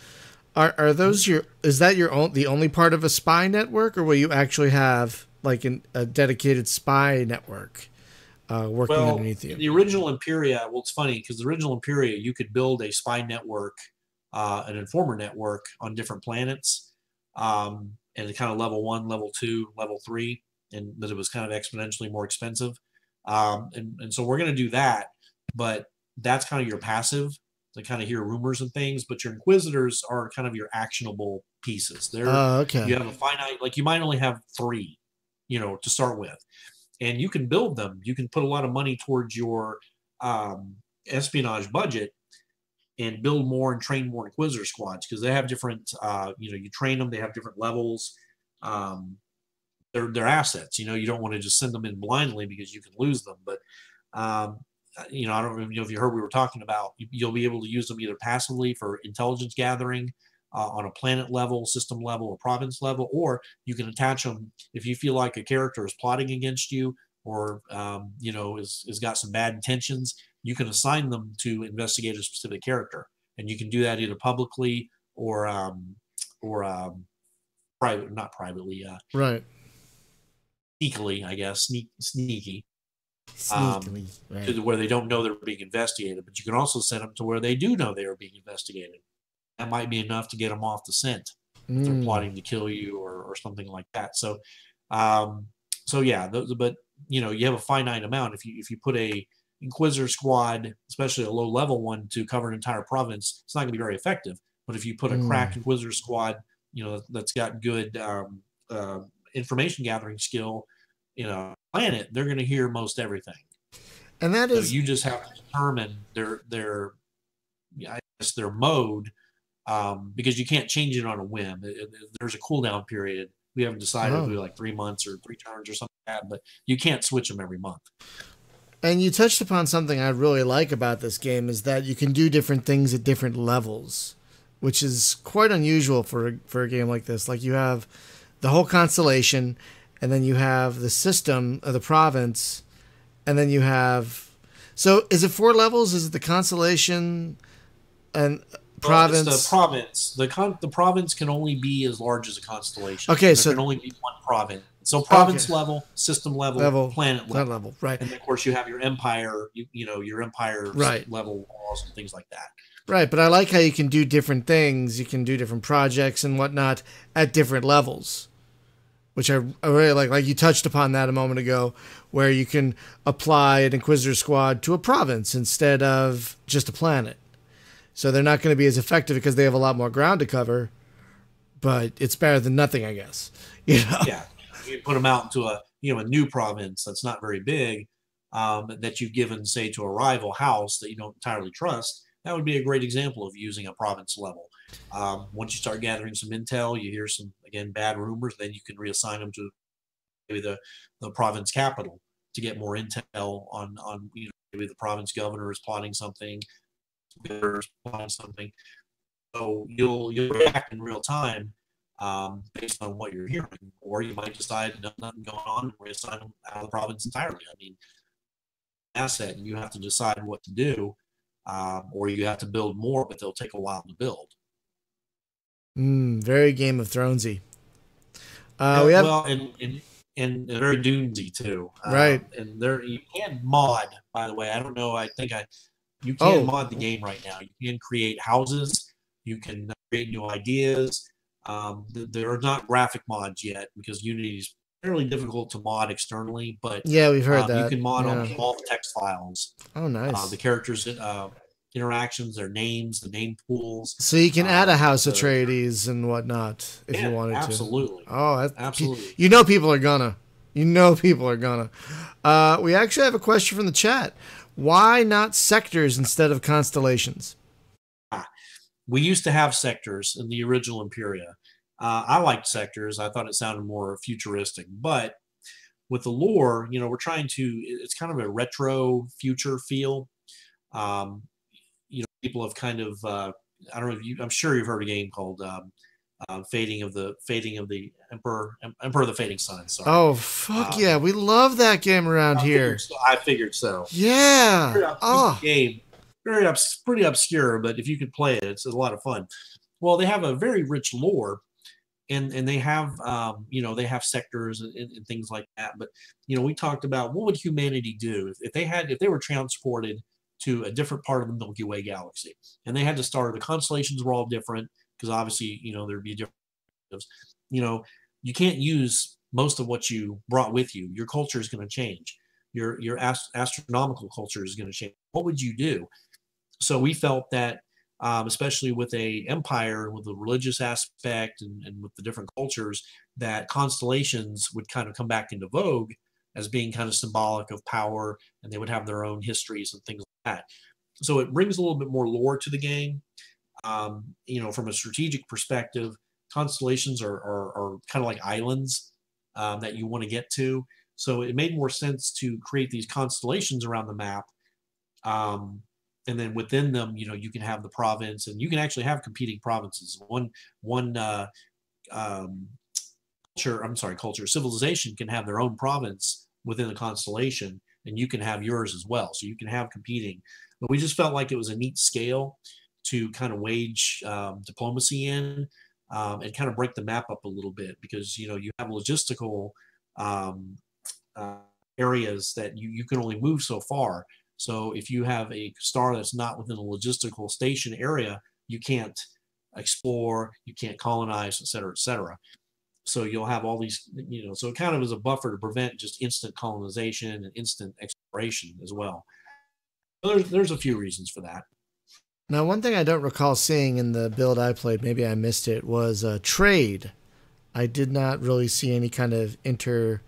Are those the only part of a spy network, or will you actually have like a dedicated spy network working underneath you? The original Imperia, well, it's funny because the original Imperia, you could build a spy network, an informer network on different planets, and kind of level 1, level 2, level 3, and that it was kind of exponentially more expensive. And so we're going to do that, but that's kind of your passive to kind of hear rumors and things, but your Inquisitors are kind of your actionable pieces. They're okay. You have a finite, like you might only have 3, to start with, and you can build them. You can put a lot of money towards your espionage budget and build more and train more Inquisitor squads, because they have different, you train them, they have different levels. They're assets, you don't want to just send them in blindly because you can lose them. But, I don't know if you heard we were talking about, you'll be able to use them either passively for intelligence gathering on a planet level, system level, or province level, or you can attach them if you feel like a character is plotting against you or, is got some bad intentions. You can assign them to investigate a specific character, and you can do that either publicly or or private, not privately, Right. sneakily, I guess, sneaky, Sneakily. Right. to where they don't know they're being investigated. But you can also send them to where they do know they are being investigated. That might be enough to get them off the scent if they're plotting to kill you or something like that. So, yeah, but you have a finite amount. If you put a Inquisitor squad, especially a low level one, to cover an entire province, it's not going to be very effective. But if you put a crack Inquisitor squad, that's got good information gathering skill, planet, they're going to hear most everything. And that is, so you just have to determine their mode, because you can't change it on a whim. There's a cooldown period. We haven't decided if we like 3 months or 3 turns or something like that, but you can't switch them every month. and you touched upon something I really like about this game is that you can do different things at different levels, which is quite unusual for a game like this. Like you have the whole constellation, and then you have the system of the province, and then you have. So is it 4 levels? Is it the constellation and province? It's the province. The province can only be as large as a constellation. Okay, there can only be one province. So province level, system level, planet level, right? And then, of course, you have your empire. Your empire level laws and things like that. Right, but I like how you can do different things. You can do different projects and whatnot at different levels, which I really like. Like you touched upon that a moment ago, where you can apply an Inquisitor squad to a province instead of just a planet. So they're not going to be as effective because they have a lot more ground to cover, but it's better than nothing, I guess. Yeah, you put them out into a new province that's not very big, that you've given, say, to a rival house that you don't entirely trust. That would be a great example of using a province level. Once you start gathering some intel, you hear some, again, bad rumors, then you can reassign them to maybe the province capital to get more intel on maybe the province governor is plotting something, so you'll react in real time, based on what you're hearing, or you might decide nothing going on and reassign them out of the province entirely. I mean, asset, and you have to decide what to do, or you have to build more, but they'll take a while to build. Very Game of Thronesy. And very Dunesy too. Right. And there you can mod, by the way. I don't know. You can mod the game right now. You can create houses. You can create new ideas. There are not graphic mods yet because Unity is fairly difficult to mod externally. But yeah, we've heard that you can mod on all the text files. Oh, nice. The characters' interactions, their names, the name pools. So you can add a House Atreides and whatnot if you wanted absolutely. to. Oh, absolutely. People are gonna. We actually have a question from the chat. Why not sectors instead of constellations? We used to have sectors in the original Imperia. I liked sectors. I thought it sounded more futuristic. But with the lore, we're trying to, it's kind of a retro future feel. People have kind of, I don't know if I'm sure you've heard a game called Fading of the Emperor of the Fading Sun. Sorry. Oh, fuck yeah. We love that game around here. I figured so. Yeah. Game. Pretty obscure, but if you could play it, it's a lot of fun. Well, they have a very rich lore, and they have they have sectors and things like that. But we talked about what would humanity do if they were transported to a different part of the Milky Way galaxy, and they had to start. The constellations were all different because obviously there'd be different. You can't use most of what you brought with you. Your culture is going to change. Your astronomical culture is going to change. What would you do? So we felt that, especially with a empire, with the religious aspect and with the different cultures, that constellations would kind of come back into vogue as being kind of symbolic of power, and they would have their own histories and things like that. So it brings a little bit more lore to the game. From a strategic perspective, constellations are kind of like islands that you want to get to. So it made more sense to create these constellations around the map. And then within them, you can have the province, and you can actually have competing provinces. Civilization can have their own province within the constellation, and you can have yours as well. So you can have competing. But we just felt like it was a neat scale to kind of wage diplomacy in, and kind of break the map up a little bit, because you have logistical um, areas that you can only move so far. So if you have a star that's not within a logistical station area, you can't explore, you can't colonize, et cetera, et cetera. So you'll have all these, so it kind of is a buffer to prevent just instant colonization and instant exploration as well. So there's a few reasons for that. Now, one thing I don't recall seeing in the build I played, maybe I missed it, was trade. I did not really see any kind of empire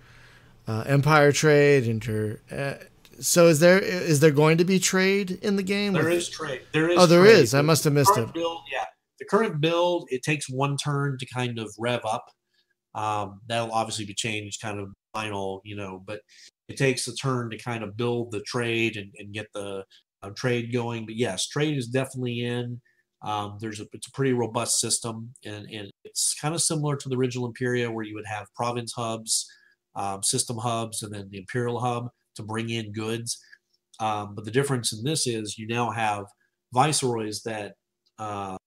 trade. So is there going to be trade in the game? There is trade. There is. Oh, there trade. is. I must have missed it. The current build, it takes one turn to kind of rev up. That'll obviously be changed kind of final, but it takes a turn to kind of build the trade and get the trade going. But yes, trade is definitely in. It's a pretty robust system, and it's kind of similar to the original Imperia, where you would have province hubs, system hubs, and then the Imperial hub to bring in goods. But the difference in this is you now have viceroys that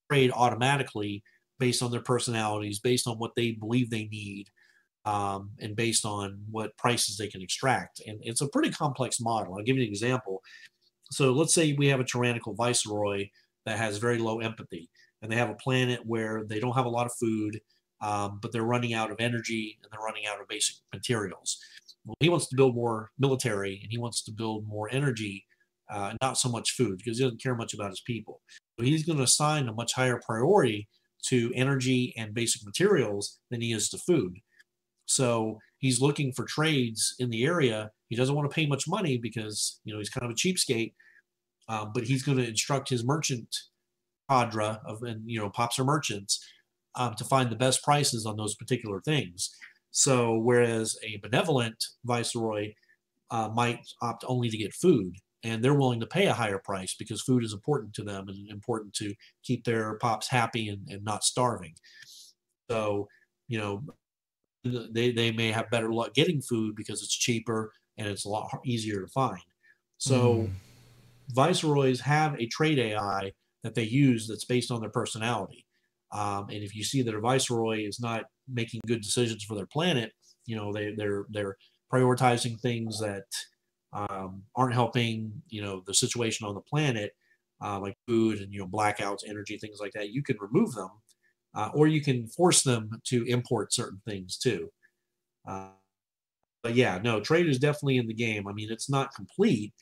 trade automatically based on their personalities, based on what they believe they need, and based on what prices they can extract. And it's a pretty complex model. I'll give you an example. So let's say we have a tyrannical viceroy that has very low empathy, and they have a planet where they don't have a lot of food, but they're running out of energy and they're running out of basic materials. Well, he wants to build more military, and he wants to build more energy, not so much food, because he doesn't care much about his people. So he's going to assign a much higher priority to energy and basic materials than he is to food. So he's looking for trades in the area. He doesn't want to pay much money because he's kind of a cheapskate, but he's going to instruct his merchant cadre pops or merchants to find the best prices on those particular things. So whereas a benevolent viceroy might opt only to get food, and they're willing to pay a higher price because food is important to them and important to keep their pops happy and not starving. So, they may have better luck getting food because it's cheaper and it's a lot easier to find. So viceroys have a trade AI that they use that's based on their personality. And if you see that a viceroy is not making good decisions for their planet, they're prioritizing things that aren't helping, the situation on the planet, like food and, blackouts, energy, things like that, you can remove them, or you can force them to import certain things too. But yeah, no, trade is definitely in the game. I mean, it's not complete,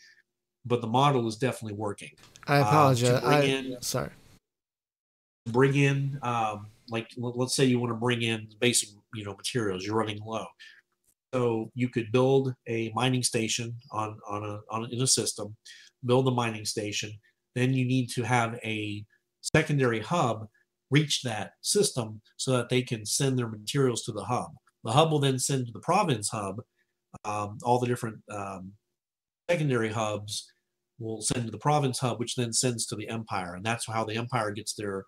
but the model is definitely working. I apologize. Sorry. Bring in, like, let's say you want to bring in basic, materials. You're running low. So you could build a mining station in a system, build a mining station. Then you need to have a secondary hub reach that system so that they can send their materials to the hub. The hub will then send to the province hub. All the different secondary hubs will send to the province hub, which then sends to the empire, and that's how the empire gets their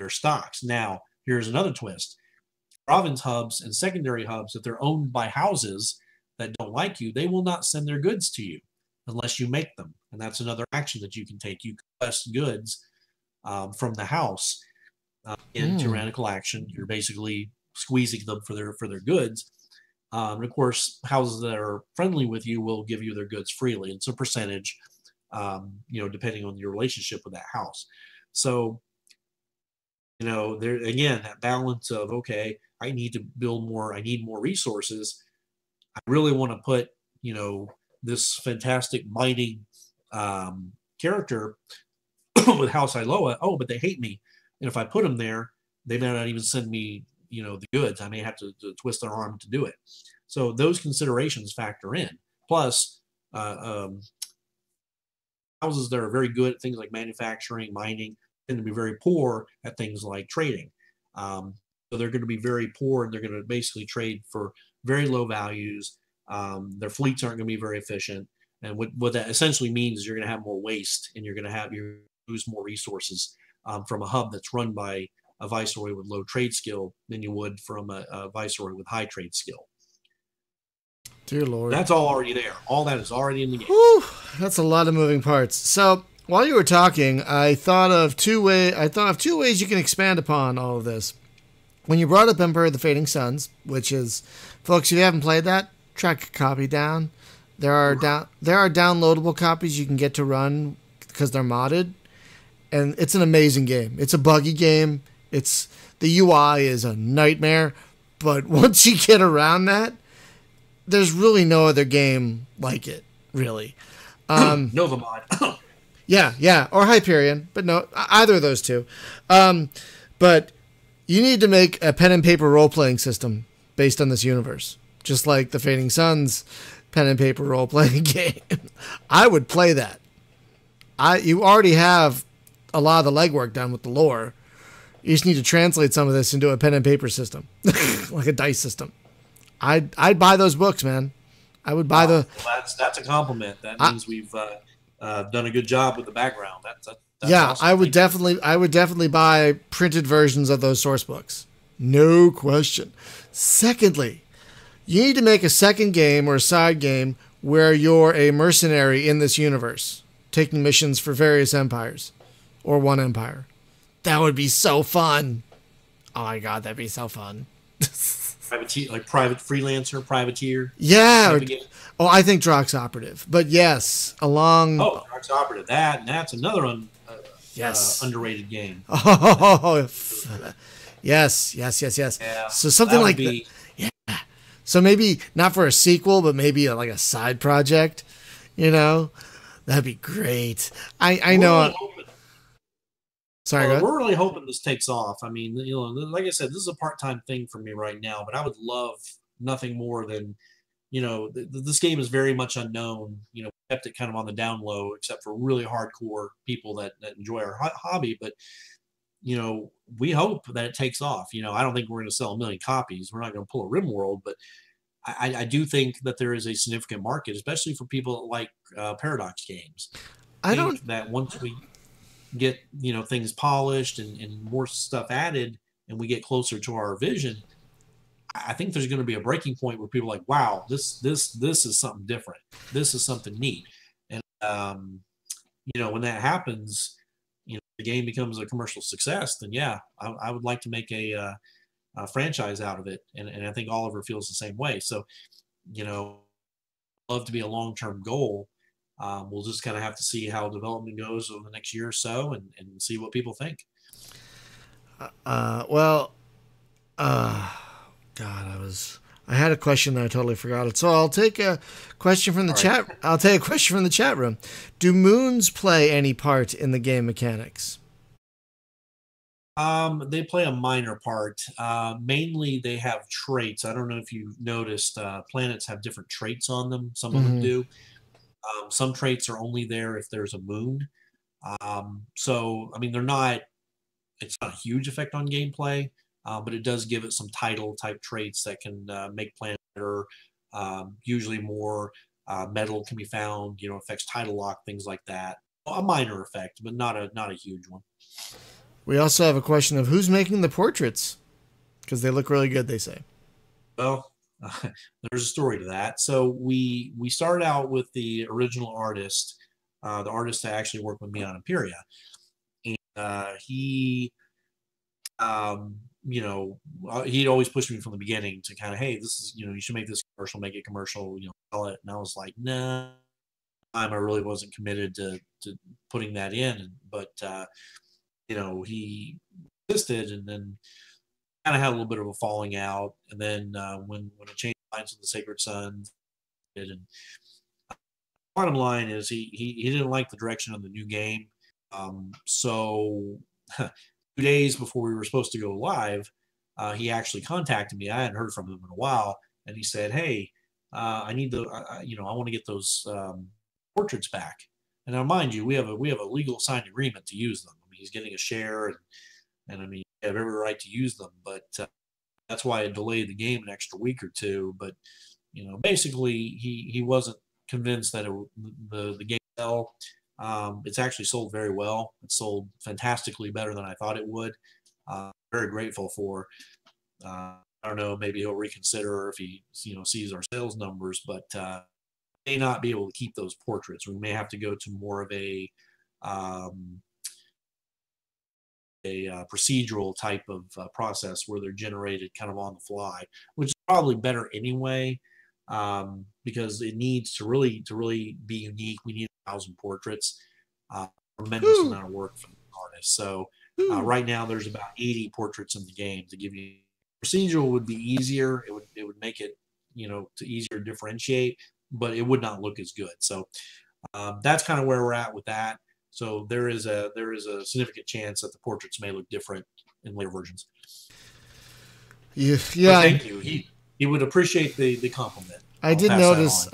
stocks. Now, here's another twist. Province hubs and secondary hubs, if they're owned by houses that don't like you, they will not send their goods to you unless you make them. And that's another action that you can take. You request goods from the house in tyrannical action. You're basically squeezing them for their goods. And of course, houses that are friendly with you will give you their goods freely. It's a percentage, depending on your relationship with that house. So, there again, that balance of, okay, I need to build more, I need more resources. I really want to put, this fantastic mining character with House Iloa. Oh, but they hate me. And if I put them there, they may not even send me, the goods. I may have to twist their arm to do it. So those considerations factor in. Plus, houses that are very good at things like manufacturing, mining, tend to be very poor at things like trading. So they're going to be very poor, and they're going to basically trade for very low values. Their fleets aren't going to be very efficient. And what that essentially means is you're going to have more waste, and you lose more resources from a hub that's run by a viceroy with low trade skill than you would from a viceroy with high trade skill. Dear Lord. That's all already there. All that is already in the game. Whew, that's a lot of moving parts. So While you were talking, I thought of two ways you can expand upon all of this. When you brought up Emperor of the Fading Suns, which is, folks, if you haven't played that, track a copy down. There are downloadable copies you can get to run because they're modded, and it's an amazing game. It's a buggy game. The UI is a nightmare, but once you get around that, there's really no other game like it, really. Nova mod. Yeah, or Hyperion, but no, either of those two. But you need to make a pen and paper role-playing system based on this universe, just like the Fading Suns pen and paper role-playing game. I would play that. You already have a lot of the legwork done with the lore. You just need to translate some of this into a pen and paper system, like a dice system. I'd buy those books, man. I would buy the. Well, that's a compliment. That means we've done a good job with the background. That's yeah, awesome. I would definitely buy printed versions of those source books. No question. Secondly, you need to make a second game or a side game where you're a mercenary in this universe, taking missions for various empires or one empire. That would be so fun. Oh my God, that'd be so fun. Privateer, like private freelancer, privateer. Yeah. I think Drox Operative. But yes, Drox Operative. That's another underrated game. Oh, yes. Yeah, So something like that. Yeah. So maybe not for a sequel, but maybe like a side project. That'd be great. I know. Really Sorry, we're really hoping this takes off. I mean, like I said, this is a part-time thing for me right now, but I would love nothing more than, this game is very much unknown. Kept it kind of on the down low, except for really hardcore people that enjoy our hobby. But, we hope that it takes off. I don't think we're going to sell 1 million copies. We're not going to pull a RimWorld, but I do think that there is a significant market, especially for people that like Paradox games. I think that once we get things polished and more stuff added and we get closer to our vision, I think there's going to be a breaking point where people are like, wow, this is something different, this is something neat. And when that happens, the game becomes a commercial success, then yeah, I would like to make a franchise out of it, and I think Oliver feels the same way. So love to be a long-term goal. We'll just kind of have to see how development goes over the next year or so and see what people think. I had a question that I totally forgot it. So I'll take a question from the chat. Right. I'll take a question from the chat room. Do moons play any part in the game mechanics? They play a minor part. Mainly they have traits. I don't know if you've noticed, planets have different traits on them. Some of them do. Some traits are only there if there's a moon. So, I mean, it's not a huge effect on gameplay, but it does give it some title type traits that can make planet better. Usually more metal can be found, affects title lock, things like that. A minor effect, but not a huge one. We also have a question of who's making the portraits, because they look really good, they say. Well, there's a story to that. So we started out with the original artist, the artist that actually worked with me on Imperia, and he, he'd always pushed me from the beginning to kind of, hey, this is, you should make this commercial, make it commercial, sell it. And I was like, nah, I really wasn't committed to putting that in, but he insisted, and then kind of had a little bit of a falling out, and then when it changed lines with the Sacred Sons, and bottom line is he didn't like the direction of the new game. So 2 days before we were supposed to go live, he actually contacted me. I hadn't heard from him in a while, and he said, "Hey, I need I want to get those portraits back." And now, mind you, we have a legal signed agreement to use them. I mean, he's getting a share, and I mean, you have every right to use them, but that's why it delayed the game an extra week or two. But basically, he wasn't convinced that the game sell. It's actually sold very well. It sold fantastically better than I thought it would. Very grateful for. I don't know, maybe he'll reconsider if he sees our sales numbers, but may not be able to keep those portraits. We may have to go to more of a um, procedural type of process where they're generated kind of on the fly, which is probably better anyway, because it needs to really be unique. We need 1,000 portraits, tremendous amount of work from the artist. So right now there's about 80 portraits in the game. To give you procedural would be easier. It would make it to easier to differentiate, but it would not look as good. So that's kind of where we're at with that. So there is a significant chance that the portraits may look different in later versions. Yeah. But thank you. He would appreciate the compliment. I did notice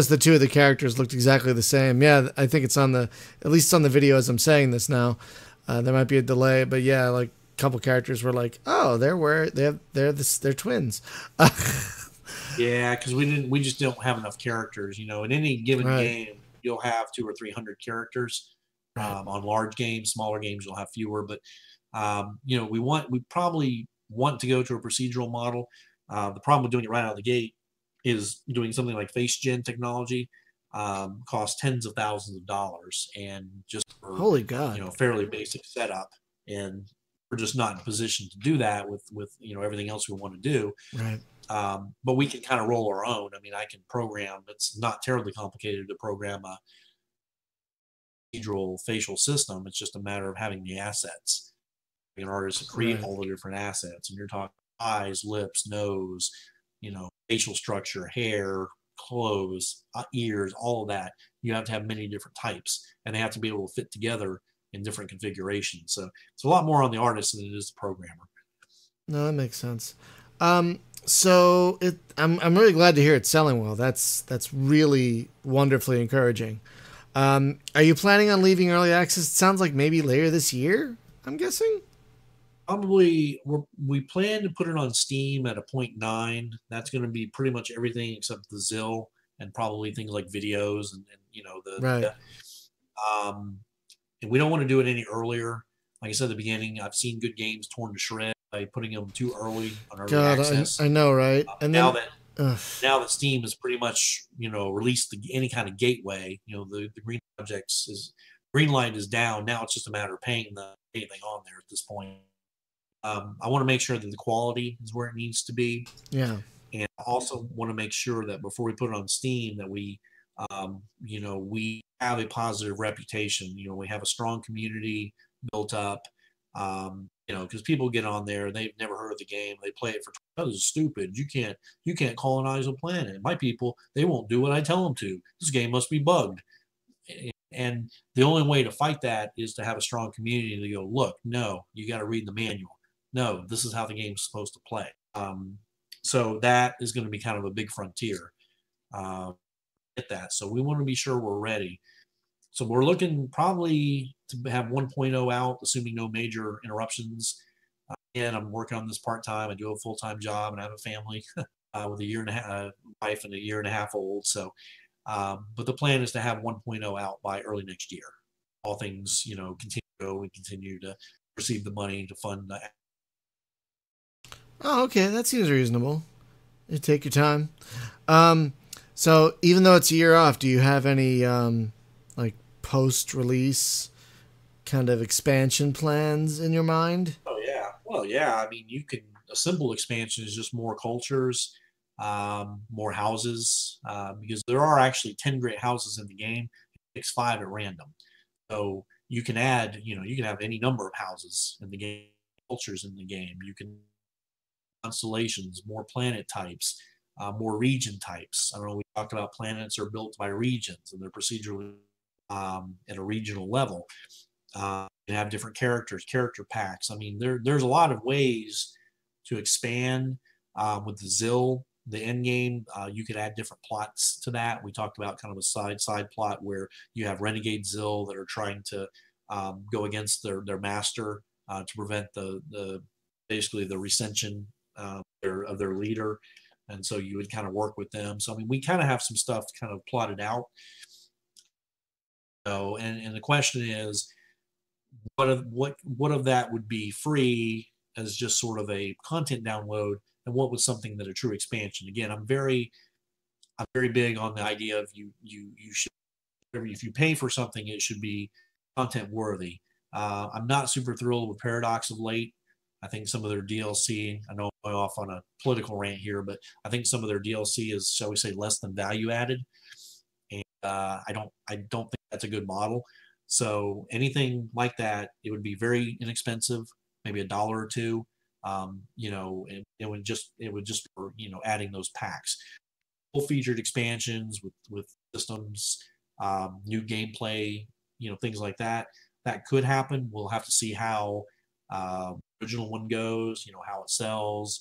the two of the characters looked exactly the same. Yeah, I think it's at least on the video as I'm saying this now. There might be a delay, but yeah, like a couple characters were like, oh, they're twins. Yeah, because we just don't have enough characters. In any given game, you'll have 200 or 300 characters. On large games, smaller games, you'll have fewer. But we probably want to go to a procedural model. The problem with doing it right out of the gate is doing something like face gen technology costs tens of thousands of dollars, and just for, holy God, fairly basic setup, and we're just not in a position to do that with everything else we want to do. Right. But we can kind of roll our own. I mean, I can program. It's not terribly complicated to program a procedural facial system. It's just a matter of having the assets. An artist to create all the different assets, and you're talking eyes, lips, nose, facial structure, hair, clothes, ears, all of that. You have to have many different types, and they have to be able to fit together in different configurations. So it's a lot more on the artist than it is the programmer. No, that makes sense. So I'm really glad to hear it's selling well. That's really wonderfully encouraging. Are you planning on leaving early access? It sounds like maybe later this year, I'm guessing. Probably we plan to put it on Steam at a 0.9. That's going to be pretty much everything except the ZIL and probably things like videos and and we don't want to do it any earlier. Like I said at the beginning, I've seen good games torn to shreds by putting them too early on early access. I know, right? And now that Steam has pretty much released any kind of gateway, the green light is down. Now it's just a matter of paying anything on there at this point. I want to make sure that the quality is where it needs to be. Yeah. And I also want to make sure that before we put it on Steam that we have a positive reputation. We have a strong community built up. Because people get on there, they've never heard of the game. They play it for, oh, this is stupid. You can't colonize a planet. My people, they won't do what I tell them to. This game must be bugged. And the only way to fight that is to have a strong community to go, look, no, you got to read the manual. No, this is how the game's supposed to play. So that is going to be kind of a big frontier. Get that. So we want to be sure we're ready. So we're looking probably to have 1.0 out, assuming no major interruptions. And I'm working on this part-time. I do a full-time job, and I have a family with a year and a half, wife and a year and a half old. So, but the plan is to have 1.0 out by early next year. All things, continue to go and continue to receive the money to fund the. Oh, okay. That seems reasonable. You take your time. So even though it's a year off, do you have any post-release kind of expansion plans in your mind? Oh yeah. Well, yeah. I mean, a simple expansion is just more cultures, more houses, because there are actually 10 great houses in the game. It picks 5 at random. So you can add, you can have any number of houses in the game, cultures in the game. You can constellations, more planet types, more region types. I don't know, we talked about planets are built by regions and they're procedurally at a regional level. You have different characters, character packs. I mean, there's a lot of ways to expand with the ZIL, the end game. You could add different plots to that. We talked about kind of a side plot where you have renegade ZIL that are trying to go against their master to prevent basically the recension of their leader. And so you would kind of work with them. So I mean, we kind of have some stuff kind of plotted out. So, and the question is, what of that would be free as just sort of a content download, and what was something that a true expansion? Again, I'm very big on the idea of you should, if you pay for something, it should be content worthy. I'm not super thrilled with Paradox of late. I think some of their DLC, I know I'm going off on a political rant here, but I think some of their DLC is, shall we say, less than value added. And I don't think that's a good model. So anything like that, it would be very inexpensive, maybe $1 or $2. It would just adding those packs, full featured expansions with systems, new gameplay, things like that. That could happen. We'll have to see how original one goes, how it sells.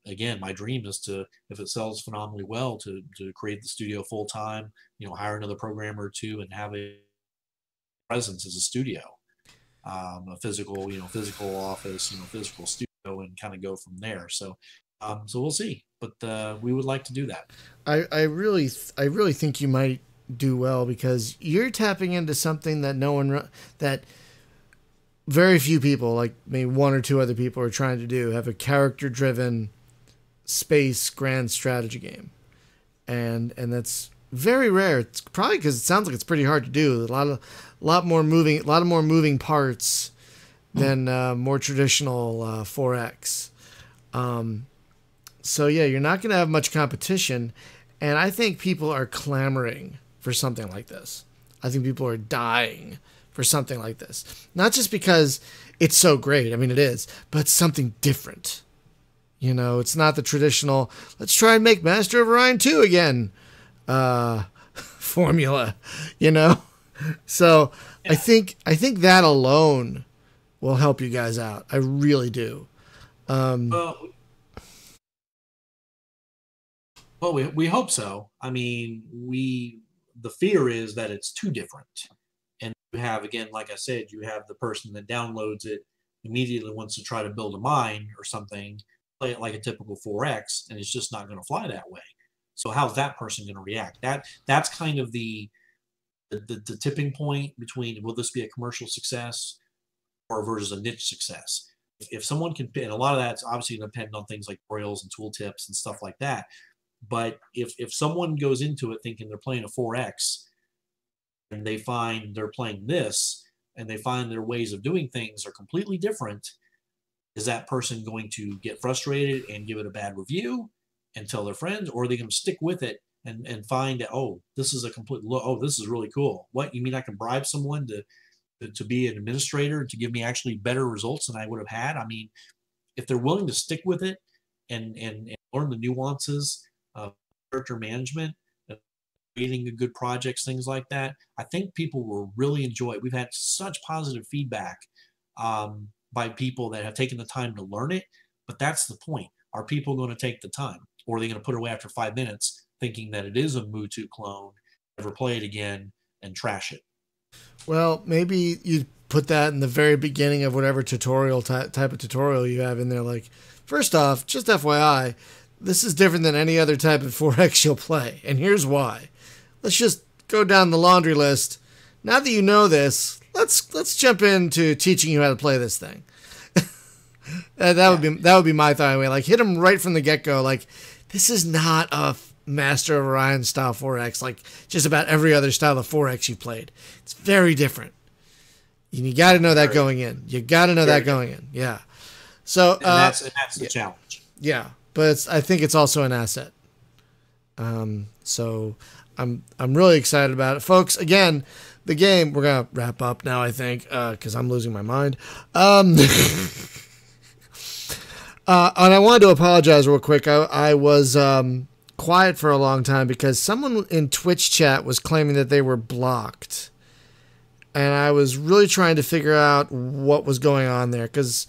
Again, my dream is to, if it sells phenomenally well, to create the studio full time, hire another programmer or two and have a presence as a studio, a physical office, physical studio, and kind of go from there. So we'll see, but we would like to do that. I really think you might do well, because you're tapping into something that that very few people, like maybe one or two other people, are trying to do. Have a character-driven space grand strategy game, and that's very rare. It's probably because it sounds like it's pretty hard to do. A lot more moving parts than more traditional 4X. So yeah, you're not going to have much competition, and I think people are clamoring for something like this. I think people are dying for something like this. Not just because it's so great, I mean it is, but something different. It's not the traditional, let's try and make Master of Orion 2 again formula, So yeah. I think that alone will help you guys out. I really do. Well, we hope so. I mean, the fear is that it's too different. And you have, again, like I said, you have the person that downloads it, immediately wants to try to build a mine or something, play it like a typical 4X, and it's just not going to fly that way. So how's that person going to react? That's kind of the tipping point between, will this be a commercial success or versus a niche success? If someone can, and a lot of that's obviously going to depend on things like tutorials and tooltips and stuff like that. But if someone goes into it thinking they're playing a 4X and they find they're playing this and they find their ways of doing things are completely different, is that person going to get frustrated and give it a bad review and tell their friends, or are they going to stick with it and find that, this is this is really cool. What, you mean I can bribe someone to be an administrator to give me actually better results than I would have had? I mean, if they're willing to stick with it and learn the nuances of character management, creating good projects, things like that, I think people will really enjoy it. We've had such positive feedback by people that have taken the time to learn it, but that's the point. Are people going to take the time, or are they going to put it away after 5 minutes thinking that it is a Mutu clone, never play it again, and trash it? Well, maybe you put that in the very beginning of whatever tutorial type of tutorial you have in there. Like, first off, just FYI, this is different than any other type of 4X you'll play, and here's why. Let's just go down the laundry list. Now that you know this, let's jump into teaching you how to play this thing. That would be my thought anyway. Like, hit them right from the get-go. Like, this is not a Master of Orion style 4X, like just about every other style of 4X you played. It's very different. You got to know that going in. You got to know that going in. Yeah. So and that's the challenge. Yeah, but I think it's also an asset. So I'm really excited about it, folks. Again, the game, we're gonna wrap up now, I think, because I'm losing my mind. And I wanted to apologize real quick. I was quiet for a long time because someone in Twitch chat was claiming that they were blocked. And I was really trying to figure out what was going on there. Because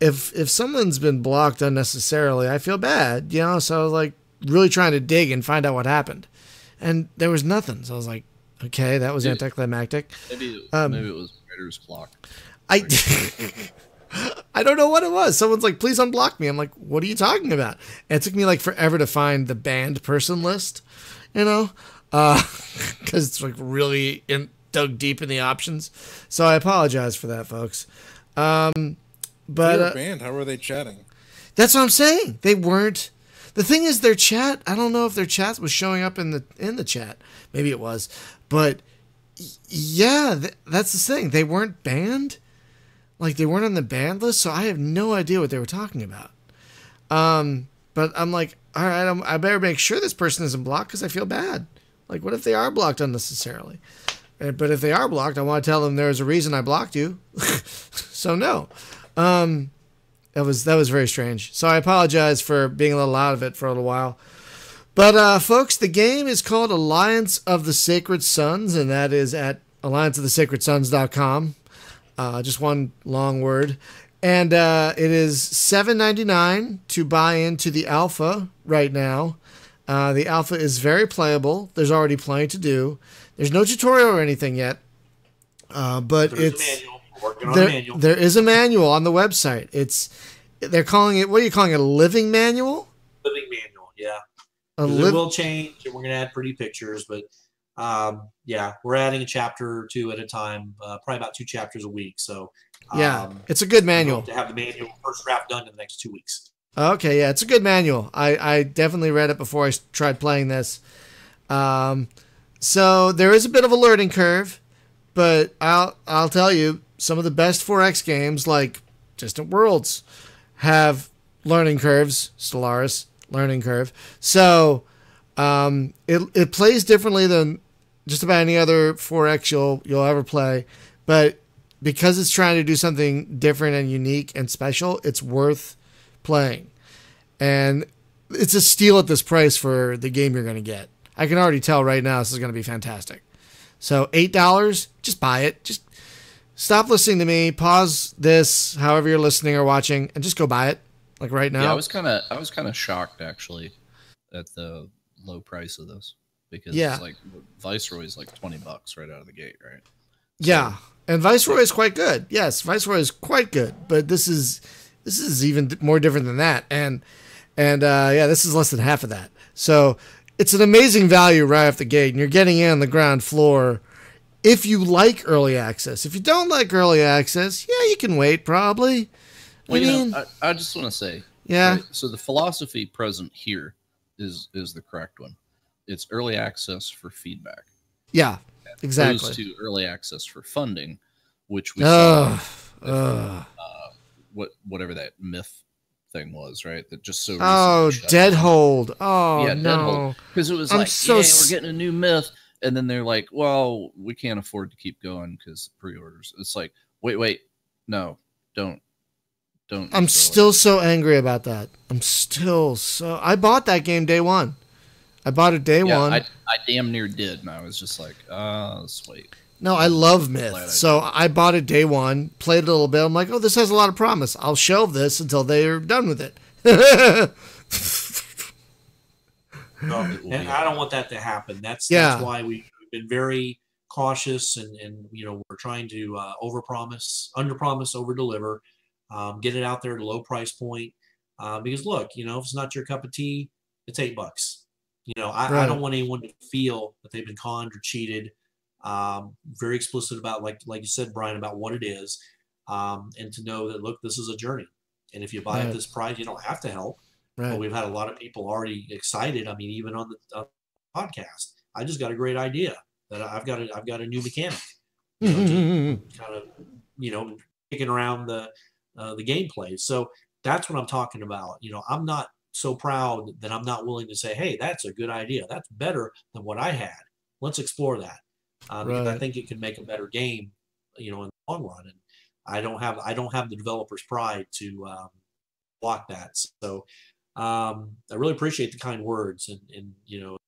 if someone's been blocked unnecessarily, I feel bad, So I was like really trying to dig and find out what happened. And there was nothing. So I was like, okay, that was anticlimactic. Maybe it was Writer's Block. I don't know what it was. Someone's like, please unblock me. I'm like, what are you talking about? And it took me like forever to find the banned person list, because it's like really dug deep in the options. So I apologize for that, folks. But they were banned. How were they chatting? That's what I'm saying. They weren't. The thing is, their chat, I don't know if their chat was showing up in the chat. Maybe it was. But Yeah, that's the thing. They weren't banned. Like, they weren't on the banned list, so I have no idea what they were talking about. But I'm like, all right, I better make sure this person isn't blocked because I feel bad. Like, what if they are blocked unnecessarily? But if they are blocked, I want to tell them there's a reason I blocked you. So no. That was very strange. So I apologize for being a little out of it for a little while. But folks, the game is called Alliance of the Sacred Sons, and that is at allianceofthesacredsons.com. Just one long word. And it is $7.99 to buy into the alpha right now. The alpha is very playable. There's already plenty to do. There's no tutorial or anything yet. But there is a manual on the website. They're calling it, what are you calling it, a living manual? Living manual, yeah. It will change, and we're going to add pretty pictures, but yeah, we're adding a chapter or two at a time, probably about 2 chapters a week. So yeah, it's a good manual. To have the manual first draft done in the next 2 weeks. Okay, yeah, it's a good manual. I definitely read it before I tried playing this. So there is a bit of a learning curve, but I'll tell you, some of the best 4X games like Distant Worlds have learning curves. Stellaris, learning curve. So it plays differently than just about any other 4X you'll ever play, but because it's trying to do something different and unique and special, it's worth playing. And it's a steal at this price for the game you're going to get. I can already tell right now this is going to be fantastic. So $8, just buy it. Just stop listening to me, pause this, however you're listening or watching, and just go buy it, like right now. Yeah, I was kind of shocked actually at the low price of this, because it's like Viceroy is like $20 right out of the gate, right? So, yeah, and Viceroy is quite good. Yes, Viceroy is quite good, but this is even more different than that, and yeah, this is less than half of that. So it's an amazing value right off the gate, and you're getting in on the ground floor. If you like early access, if you don't like early access, yeah, you can wait probably. Well, I just want to say, yeah. Right, so the philosophy present here is the correct one. It's early access for feedback. Yeah, exactly. Opposed to early access for funding, which we saw. Whatever that myth thing was, right? That just so Deadhold. Oh, yeah, no. Deadhold. Because it was like, we're getting a new myth. And then they're like, well, we can't afford to keep going because pre-orders. It's like, wait. No, don't. I'm still so angry about that. I bought that game day one. I bought it day one. I damn near did. And I was just like, let's wait. No, I love Myth. So I bought it day one, played it a little bit. I'm like, oh, this has a lot of promise. I'll shelve this until they're done with it. And I don't want that to happen. That's why we've been very cautious, and we're trying to underpromise, overdeliver, get it out there at a low price point. Because look, if it's not your cup of tea, it's $8. I don't want anyone to feel that they've been conned or cheated. Very explicit about, like you said, Brian, about what it is, and to know that, look, this is a journey, and if you buy at this price, you don't have to help. Right. But we've had a lot of people already excited. I mean, even on the podcast, I just got a great idea that I've got a new mechanic, kind of, kicking around the gameplay. So that's what I'm talking about. I'm not so proud that I'm not willing to say, hey, that's a good idea. That's better than what I had. Let's explore that. Because I think it can make a better game, in the long run. And I don't have the developer's pride to block that. So I really appreciate the kind words, and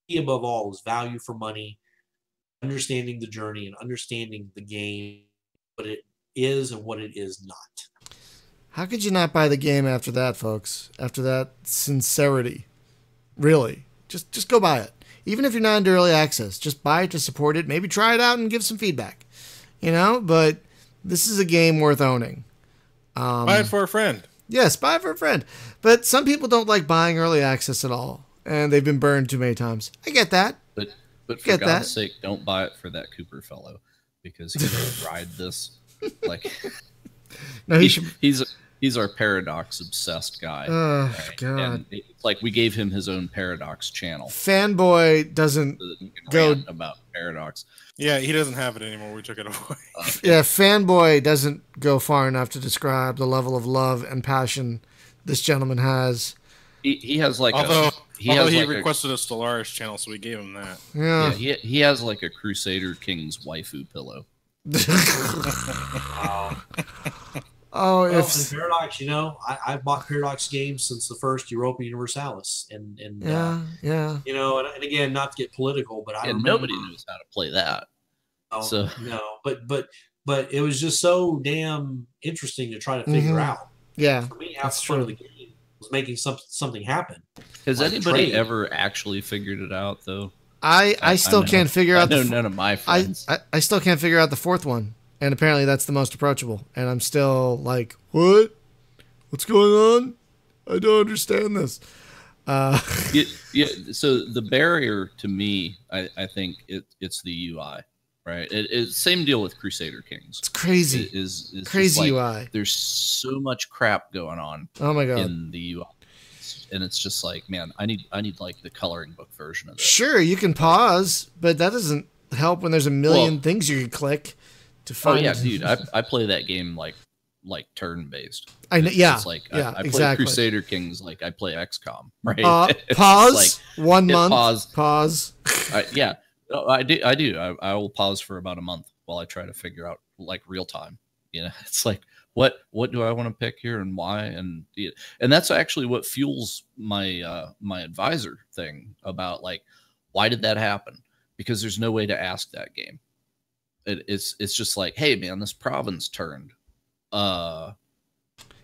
key above all is value for money, understanding the journey and understanding the game, what it is and what it is not. How could you not buy the game after that, folks? After that sincerity, really, just go buy it. Even if you're not into early access, just buy it to support it. Maybe try it out and give some feedback. But this is a game worth owning. Buy it for a friend. Yes, buy it for a friend. But some people don't like buying early access at all, and they've been burned too many times. I get that. But for God's sake, don't buy it for that Cooper fellow, because he will ride this like no, he's He's our Paradox obsessed guy. Oh, right? God. And it's like we gave him his own Paradox channel. Fanboy doesn't So that he can go rant about Paradox. Yeah, he doesn't have it anymore. We took it away. Yeah, fanboy doesn't go far enough to describe the level of love and passion this gentleman has. He has like Although he like requested a Stellaris channel, so we gave him that. Yeah. he has like a Crusader King's waifu pillow. Wow. Oh, Well, if and Paradox, you know, I've bought Paradox games since the first Europa Universalis, and yeah. you know, and again, not to get political, but I And remember, nobody knows how to play that. no, So no, but it was just so damn interesting to try to figure out. Yeah, For me, half that's the fun true. of the game was making something happen. has Like anybody trade. ever actually figured it out though? I still know- can't figure I out know the none of my friends. I still can't figure out the fourth one, and apparently that's the most approachable. And I'm still like, what? What's going on? I don't understand this. Yeah, so the barrier to me, I think it's the UI, right? It's same deal with Crusader Kings. It's crazy. Is just Crazy like, UI. There's so much crap going on Oh my god. in the UI, and it's just like, man, I need like the coloring book version of this. Sure, you can pause, but that doesn't help when there's a million Well- things you can click to Oh find. yeah, dude, I play that game like turn based. I know. Yeah, It's like yeah, I play exactly. Crusader Kings like I play XCOM, right? It's Pause. like, 1 hit month. pause. Pause. Yeah, no, I do. I will pause for about a month while I try to figure out like real time. You know, it's like what do I want to pick here and why, and that's actually what fuels my my advisor thing about like why did that happen? Because there's no way to ask that game. It's just like, hey man, this province turned.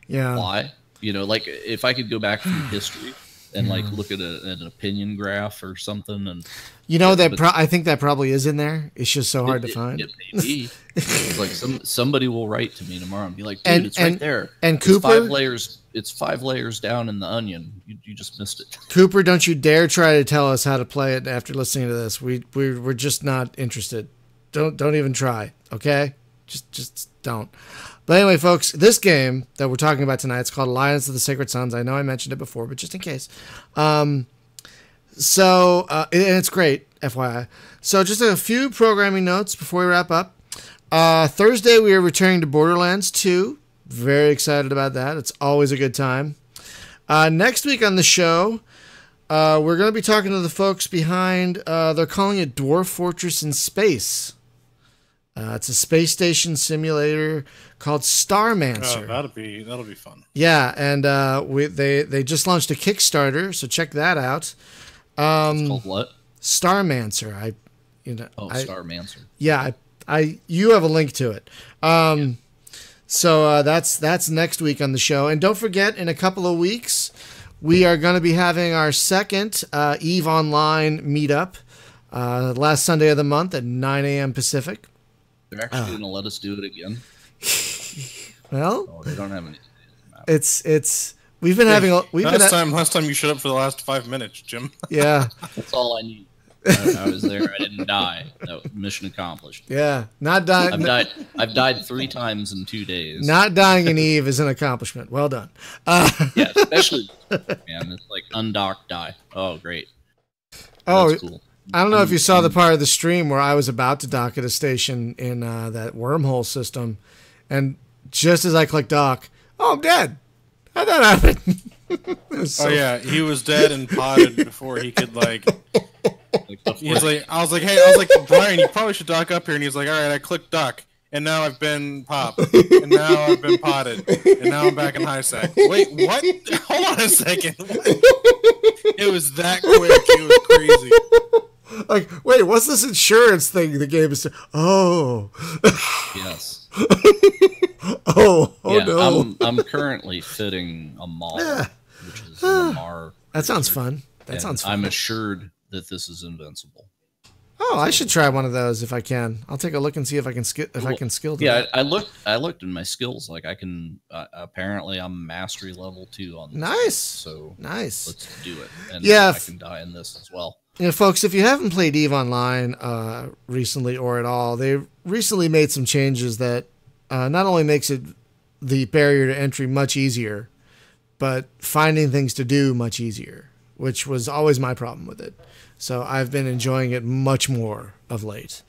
Yeah. Why? You know, like if I could go back through history and like look at an opinion graph or something, and You know that but- I think that probably is in there. It's just so hard to find. It may be. It's like somebody will write to me tomorrow and be like, dude, And- it's and- right there. and It's Cooper- 5 layers. It's 5 layers down in the onion. You just missed it. Cooper, don't you dare try to tell us how to play it after listening to this. We're just not interested. Don't even try. Okay, just don't. But anyway, folks, this game that we're talking about tonight, it's called Alliance of the Sacred Sons. I know I mentioned it before, but just in case. And it's great, FYI. So just a few programming notes before we wrap up. Thursday, we are returning to Borderlands 2. Very excited about that. It's always a good time. Next week on the show, we're going to be talking to the folks behind, they're calling it Dwarf Fortress in Space. It's a space station simulator called Starmancer. That'll be fun. Yeah, and they just launched a Kickstarter, so check that out. It's called what? Starmancer. Starmancer. Yeah, you have a link to it. So that's next week on the show. And don't forget, in a couple of weeks, we are going to be having our second EVE Online meetup last Sunday of the month at 9 a.m. Pacific. They're actually going to let us do it again. Well, Oh, they don't have any. it's we've been having Last time you showed up for the last 5 minutes, Jim. yeah. That's all I need. I was there. I didn't die. No, mission accomplished. Yeah, not dying. I've died 3 times in 2 days. Not dying in Eve is an accomplishment. Well done. Yeah, especially man. It's like undock, die. Oh, great. Oh, That's cool. I don't know if you saw the part of the stream where I was about to dock at a station in that wormhole system, and just as I clicked dock, oh, I'm dead. How'd that happen? Oh yeah, he was dead and potted before he could like. He was like, I was like, Brian, you probably should dock up here. And he was like, all right, I clicked dock, and now I've been popped, and now I've been potted, and now I'm back in high sec. Wait, what? Hold on a second. What? It was that quick. It was crazy. Like, wait, what's this insurance thing the game is? Oh, Yes. oh Yeah, no. I'm currently fitting a mall, which is a Lamar. That sounds fun. That and sounds fun. I'm assured that this is invincible. Oh, I should try one of those if I can. I'll take a look and see if I can skill. Yeah, I looked in my skills. Like I can. Apparently, I'm mastery level 2 on this. Nice. So Nice. let's do it. And Yeah, I can die in this as well. You know, folks, if you haven't played EVE Online recently or at all, they recently made some changes that not only makes it the barrier to entry much easier, but finding things to do much easier, which was always my problem with it. So I've been enjoying it much more of late.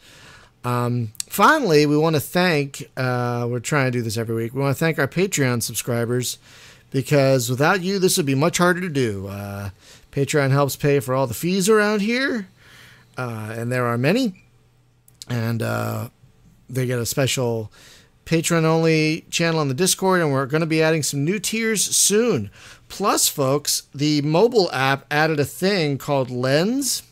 Finally, we want to thank, we're trying to do this every week, we want to thank our Patreon subscribers, because without you, this would be much harder to do. Patreon helps pay for all the fees around here, and there are many, and they get a special Patreon-only channel on the Discord, and we're going to be adding some new tiers soon. Plus, folks, the mobile app added a thing called Lens,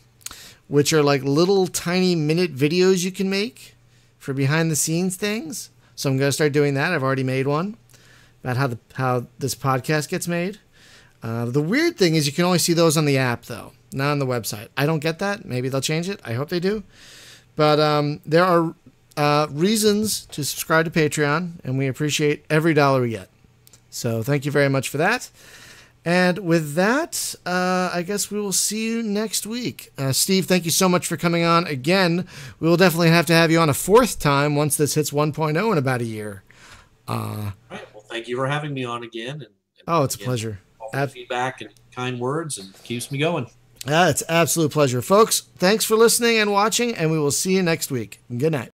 which are like little tiny minute videos you can make for behind-the-scenes things. So I'm going to start doing that. I've already made one about how this podcast gets made. The weird thing is you can only see those on the app, though, not on the website. I don't get that. Maybe they'll change it. I hope they do. But there are reasons to subscribe to Patreon, and we appreciate every dollar we get. So thank you very much for that. And with that, I guess we will see you next week. Steve, thank you so much for coming on again. We will definitely have to have you on a fourth time once this hits 1.0 in about a year. All right. Well, thank you for having me on again. And it's a pleasure. Feedback and kind words, and keeps me going. It's an absolute pleasure. Folks, thanks for listening and watching, and we will see you next week. Good night.